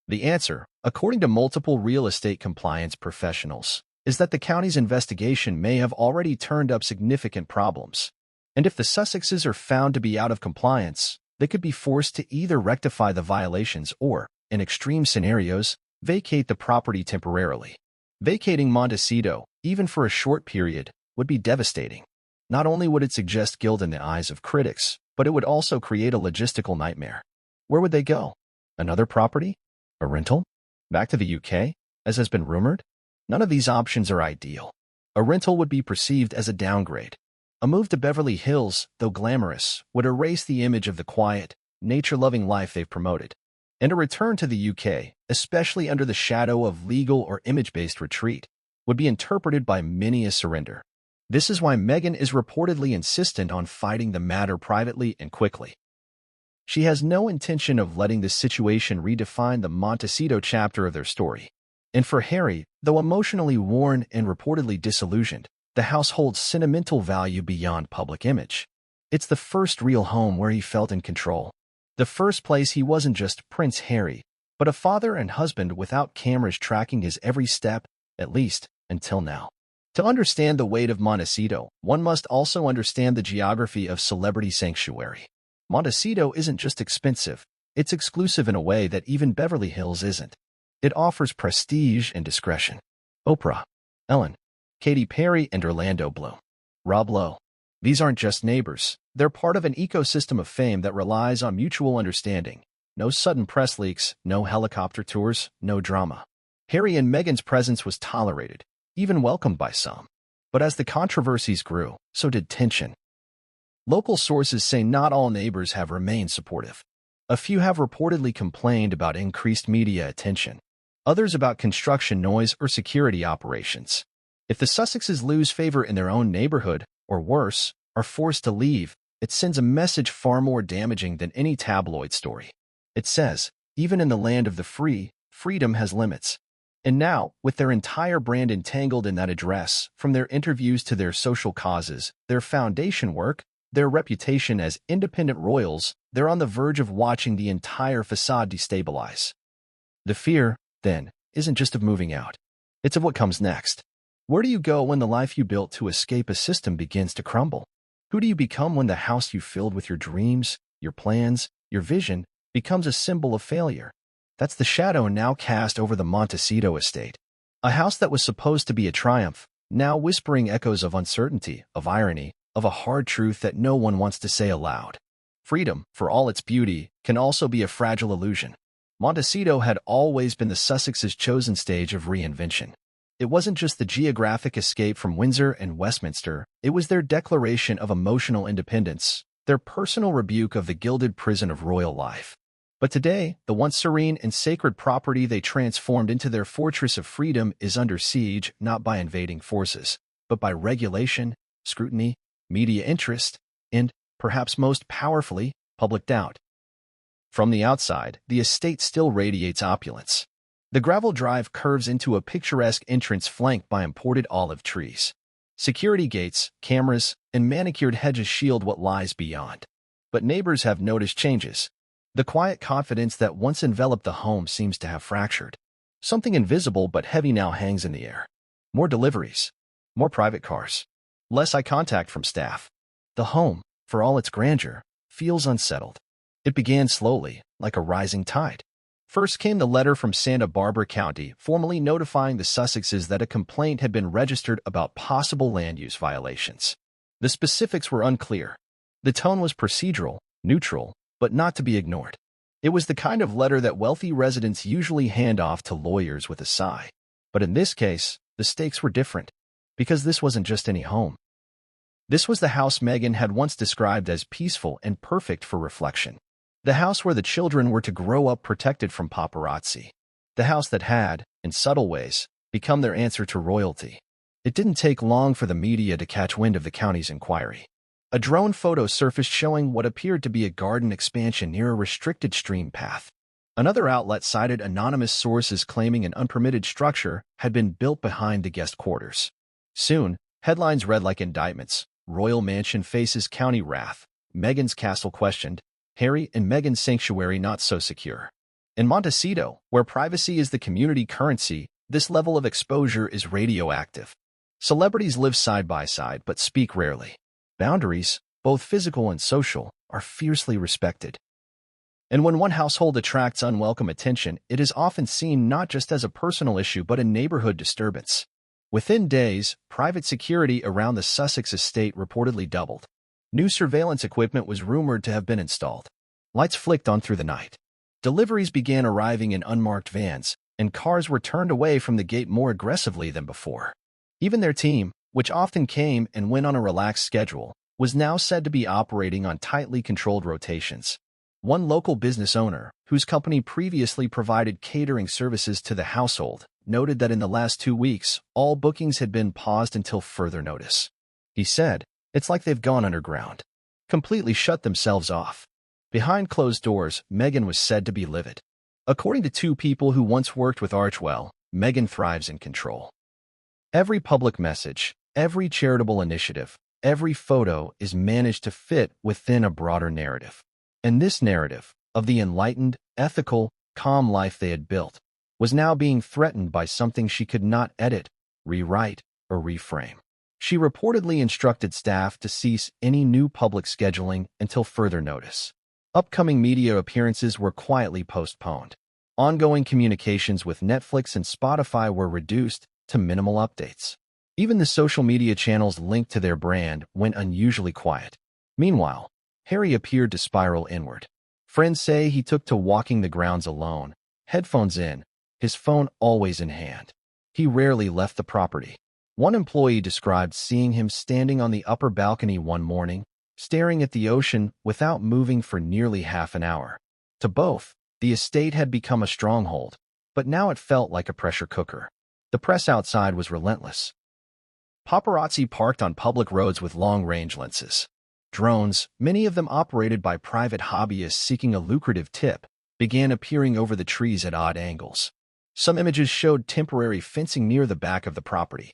The answer, according to multiple real estate compliance professionals, is that the county's investigation may have already turned up significant problems. And if the Sussexes are found to be out of compliance, they could be forced to either rectify the violations or, in extreme scenarios, vacate the property temporarily. Vacating Montecito, even for a short period, would be devastating. Not only would it suggest guilt in the eyes of critics, but it would also create a logistical nightmare. Where would they go? Another property? A rental? Back to the UK, as has been rumored? None of these options are ideal. A rental would be perceived as a downgrade. A move to Beverly Hills, though glamorous, would erase the image of the quiet, nature-loving life they've promoted. And a return to the UK, especially under the shadow of legal or image-based retreat, would be interpreted by many as surrender. This is why Meghan is reportedly insistent on fighting the matter privately and quickly. She has no intention of letting this situation redefine the Montecito chapter of their story. And for Harry, though emotionally worn and reportedly disillusioned, the house holds sentimental value beyond public image. It's the first real home where he felt in control. The first place he wasn't just Prince Harry, but a father and husband without cameras tracking his every step, at least until now. To understand the weight of Montecito, one must also understand the geography of celebrity sanctuary. Montecito isn't just expensive, it's exclusive in a way that even Beverly Hills isn't. It offers prestige and discretion. Oprah, Ellen, Katy Perry, and Orlando Bloom. Rob Lowe. These aren't just neighbors, they're part of an ecosystem of fame that relies on mutual understanding. No sudden press leaks, no helicopter tours, no drama. Harry and Meghan's presence was tolerated, even welcomed by some. But as the controversies grew, so did tension. Local sources say not all neighbors have remained supportive. A few have reportedly complained about increased media attention, others about construction noise or security operations. If the Sussexes lose favor in their own neighborhood, or worse, are forced to leave, it sends a message far more damaging than any tabloid story. It says, even in the land of the free, freedom has limits. And now, with their entire brand entangled in that address, from their interviews to their social causes, their foundation work, their reputation as independent royals, they're on the verge of watching the entire facade destabilize. The fear, then, isn't just of moving out. It's of what comes next. Where do you go when the life you built to escape a system begins to crumble? Who do you become when the house you filled with your dreams, your plans, your vision, becomes a symbol of failure? That's the shadow now cast over the Montecito estate. A house that was supposed to be a triumph, now whispering echoes of uncertainty, of irony, of a hard truth that no one wants to say aloud. Freedom, for all its beauty, can also be a fragile illusion. Montecito had always been the Sussexes' chosen stage of reinvention. It wasn't just the geographic escape from Windsor and Westminster, it was their declaration of emotional independence, their personal rebuke of the gilded prison of royal life. But today, the once serene and sacred property they transformed into their fortress of freedom is under siege not by invading forces, but by regulation, scrutiny, media interest, and, perhaps most powerfully, public doubt. From the outside, the estate still radiates opulence. The gravel drive curves into a picturesque entrance flanked by imported olive trees. Security gates, cameras, and manicured hedges shield what lies beyond. But neighbors have noticed changes. The quiet confidence that once enveloped the home seems to have fractured. Something invisible but heavy now hangs in the air. More deliveries. More private cars. Less eye contact from staff. The home, for all its grandeur, feels unsettled. It began slowly, like a rising tide. First came the letter from Santa Barbara County, formally notifying the Sussexes that a complaint had been registered about possible land use violations. The specifics were unclear. The tone was procedural, neutral, but not to be ignored. It was the kind of letter that wealthy residents usually hand off to lawyers with a sigh. But in this case, the stakes were different, because this wasn't just any home. This was the house Meghan had once described as peaceful and perfect for reflection. The house where the children were to grow up protected from paparazzi. The house that had, in subtle ways, become their answer to royalty. It didn't take long for the media to catch wind of the county's inquiry. A drone photo surfaced showing what appeared to be a garden expansion near a restricted stream path. Another outlet cited anonymous sources claiming an unpermitted structure had been built behind the guest quarters. Soon, headlines read like indictments. Royal Mansion faces county wrath. Meghan's castle questioned. Harry and Meghan's sanctuary not so secure. In Montecito, where privacy is the community currency, this level of exposure is radioactive. Celebrities live side by side but speak rarely. Boundaries, both physical and social, are fiercely respected. And when one household attracts unwelcome attention, it is often seen not just as a personal issue but a neighborhood disturbance. Within days, private security around the Sussex estate reportedly doubled. New surveillance equipment was rumored to have been installed. Lights flicked on through the night. Deliveries began arriving in unmarked vans, and cars were turned away from the gate more aggressively than before. Even their team, which often came and went on a relaxed schedule, was now said to be operating on tightly controlled rotations. One local business owner, whose company previously provided catering services to the household, noted that in the last 2 weeks, all bookings had been paused until further notice. He said, "It's like they've gone underground. Completely shut themselves off." Behind closed doors, Meghan was said to be livid. According to two people who once worked with Archwell, Meghan thrives in control. Every public message, every charitable initiative, every photo is managed to fit within a broader narrative. And this narrative, of the enlightened, ethical, calm life they had built, was now being threatened by something she could not edit, rewrite, or reframe. She reportedly instructed staff to cease any new public scheduling until further notice. Upcoming media appearances were quietly postponed. Ongoing communications with Netflix and Spotify were reduced to minimal updates. Even the social media channels linked to their brand went unusually quiet. Meanwhile, Harry appeared to spiral inward. Friends say he took to walking the grounds alone, headphones in, his phone always in hand. He rarely left the property. One employee described seeing him standing on the upper balcony one morning, staring at the ocean without moving for nearly half an hour. To both, the estate had become a stronghold, but now it felt like a pressure cooker. The press outside was relentless. Paparazzi parked on public roads with long-range lenses. Drones, many of them operated by private hobbyists seeking a lucrative tip, began appearing over the trees at odd angles. Some images showed temporary fencing near the back of the property.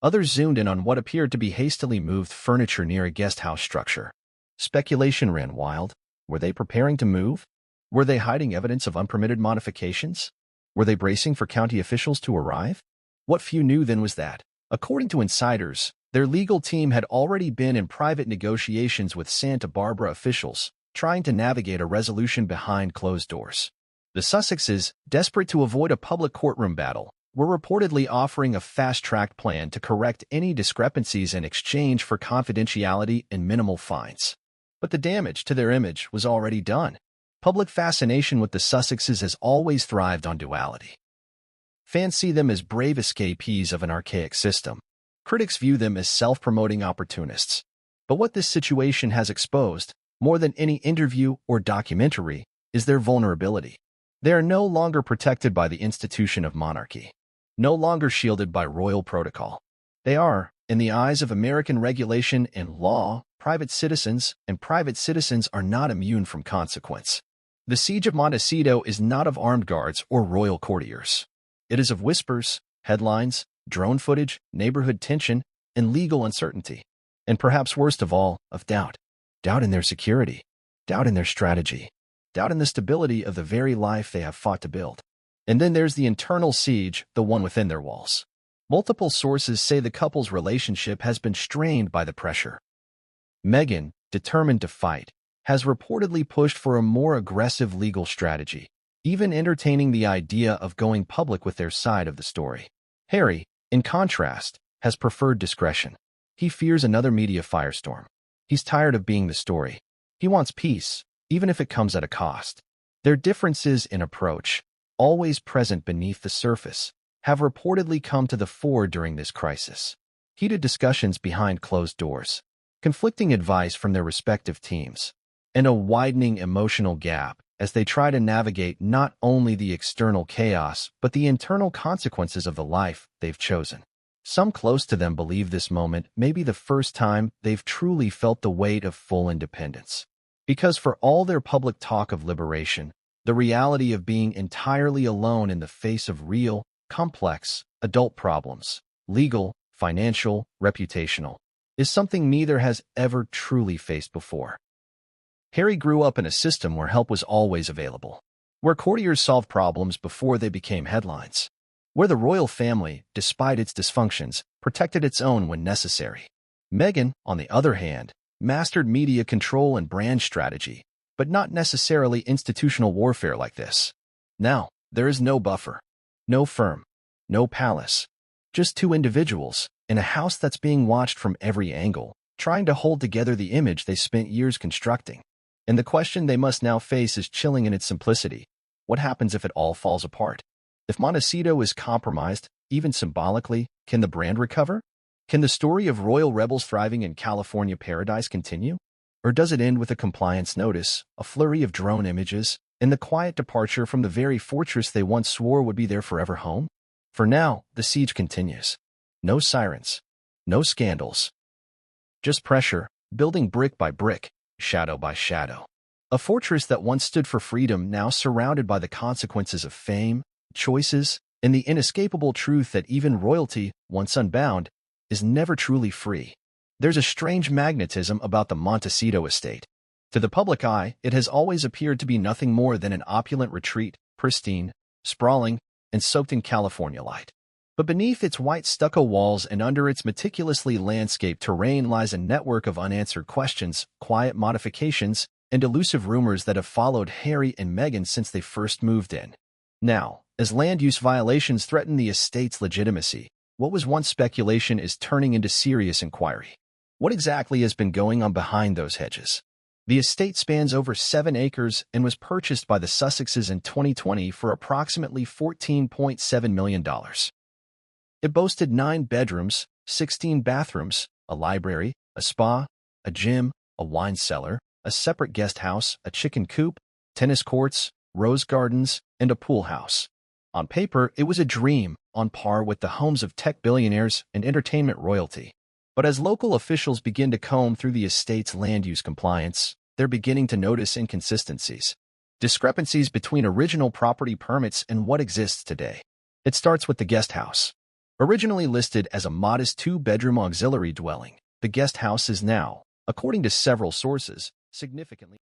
Others zoomed in on what appeared to be hastily moved furniture near a guest house structure. Speculation ran wild. Were they preparing to move? Were they hiding evidence of unpermitted modifications? Were they bracing for county officials to arrive? What few knew then was that, according to insiders, their legal team had already been in private negotiations with Santa Barbara officials, trying to navigate a resolution behind closed doors. The Sussexes, desperate to avoid a public courtroom battle, were reportedly offering a fast-track plan to correct any discrepancies in exchange for confidentiality and minimal fines. But the damage to their image was already done. Public fascination with the Sussexes has always thrived on duality. Fans see them as brave escapees of an archaic system. Critics view them as self-promoting opportunists. But what this situation has exposed, more than any interview or documentary, is their vulnerability. They are no longer protected by the institution of monarchy, no longer shielded by royal protocol. They are, in the eyes of American regulation and law, private citizens, and private citizens are not immune from consequence. The siege of Montecito is not of armed guards or royal courtiers. It is of whispers, headlines, drone footage, neighborhood tension, and legal uncertainty. And perhaps worst of all, of doubt. Doubt in their security, doubt in their strategy, doubt in the stability of the very life they have fought to build. And then there's the internal siege, the one within their walls. Multiple sources say the couple's relationship has been strained by the pressure. Meghan, determined to fight, has reportedly pushed for a more aggressive legal strategy, even entertaining the idea of going public with their side of the story. Harry, in contrast, has preferred discretion. He fears another media firestorm. He's tired of being the story. He wants peace, even if it comes at a cost. Their differences in approach, always present beneath the surface, have reportedly come to the fore during this crisis. Heated discussions behind closed doors, conflicting advice from their respective teams, and a widening emotional gap as they try to navigate not only the external chaos but the internal consequences of the life they've chosen. Some close to them believe this moment may be the first time they've truly felt the weight of full independence. Because for all their public talk of liberation, the reality of being entirely alone in the face of real, complex, adult problems, legal, financial, reputational, is something neither has ever truly faced before. Harry grew up in a system where help was always available, where courtiers solved problems before they became headlines, where the royal family, despite its dysfunctions, protected its own when necessary. Meghan, on the other hand, mastered media control and brand strategy, but not necessarily institutional warfare like this. Now, there is no buffer, no firm, no palace, just two individuals in a house that's being watched from every angle, trying to hold together the image they spent years constructing. And the question they must now face is chilling in its simplicity. What happens if it all falls apart? If Montecito is compromised, even symbolically, can the brand recover? Can the story of royal rebels thriving in California paradise continue? Or does it end with a compliance notice, a flurry of drone images, and the quiet departure from the very fortress they once swore would be their forever home? For now, the siege continues. No sirens, no scandals, Just pressure, building brick by brick, shadow by shadow. A fortress that once stood for freedom, now surrounded by the consequences of fame, choices, and the inescapable truth that even royalty, once unbound, is never truly free. There's a strange magnetism about the Montecito estate. To the public eye, it has always appeared to be nothing more than an opulent retreat, pristine, sprawling, and soaked in California light. But beneath its white stucco walls and under its meticulously landscaped terrain lies a network of unanswered questions, quiet modifications, and elusive rumors that have followed Harry and Meghan since they first moved in. Now, as land use violations threaten the estate's legitimacy, what was once speculation is turning into serious inquiry. What exactly has been going on behind those hedges? The estate spans over 7 acres and was purchased by the Sussexes in 2020 for approximately $14.7 million. It boasted 9 bedrooms, 16 bathrooms, a library, a spa, a gym, a wine cellar, a separate guest house, a chicken coop, tennis courts, rose gardens, and a pool house. On paper, it was a dream, on par with the homes of tech billionaires and entertainment royalty. But as local officials begin to comb through the estate's land use compliance, they're beginning to notice inconsistencies. Discrepancies between original property permits and what exists today. It starts with the guest house. Originally listed as a modest 2-bedroom auxiliary dwelling, the guest house is now, according to several sources, significantly